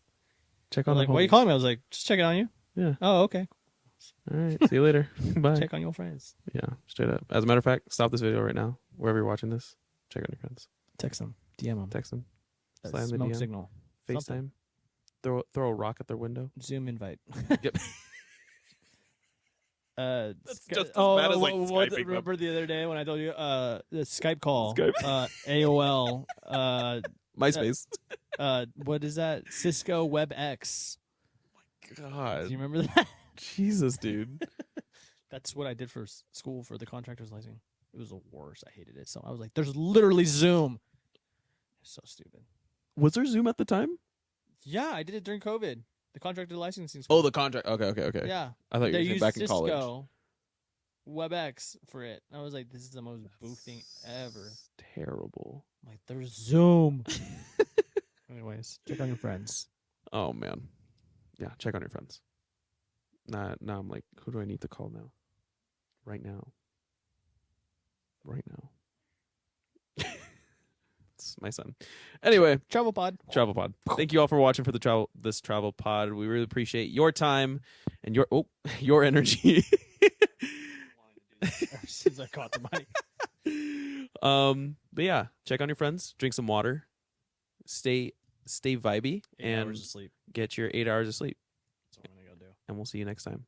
Speaker 1: Check on
Speaker 2: like, why are you calling me? I was like, just checking on you.
Speaker 1: Yeah.
Speaker 2: Oh, okay.
Speaker 1: All right. See you later. Bye.
Speaker 2: Check on your friends.
Speaker 1: Yeah, straight up. As a matter of fact, stop this video right now. Wherever you're watching this, check on your friends.
Speaker 2: Text them. DM them.
Speaker 1: Text them.
Speaker 2: Slide the DM. Signal.
Speaker 1: FaceTime. Throw a rock at their window.
Speaker 2: Zoom invite.
Speaker 1: Yep.
Speaker 2: That's
Speaker 1: just as bad as like Skyping.
Speaker 2: Remember the other day when I told you the Skype call,
Speaker 1: Skype.
Speaker 2: AOL,
Speaker 1: MySpace.
Speaker 2: what is that? Cisco WebEx.
Speaker 1: Oh my God.
Speaker 2: Do you remember that?
Speaker 1: Jesus, dude.
Speaker 2: That's what I did for school for the contractor's license. It was the worst. I hated it. So I was like, there's literally Zoom. It's so stupid.
Speaker 1: Was there Zoom at the time?
Speaker 2: Yeah, I did it during COVID. The contractor licensing school.
Speaker 1: Oh, the contract. Okay.
Speaker 2: Yeah.
Speaker 1: I thought you were saying back in college.
Speaker 2: Cisco WebEx for it. I was like, this is the most boof thing ever.
Speaker 1: Terrible.
Speaker 2: I'm like, there's Zoom. Anyways, check on your friends.
Speaker 1: Oh, man. Yeah, check on your friends. Now I'm like, who do I need to call now? Right now. It's my son. Anyway, TravelPod. Thank you all for watching for this travel pod. We really appreciate your time and your energy.
Speaker 2: Since I caught the mic.
Speaker 1: But yeah, check on your friends, drink some water, stay vibey,
Speaker 2: 8 hours of sleep.
Speaker 1: Get your 8 hours of sleep.
Speaker 2: That's what I'm gonna go do.
Speaker 1: And we'll see you next time.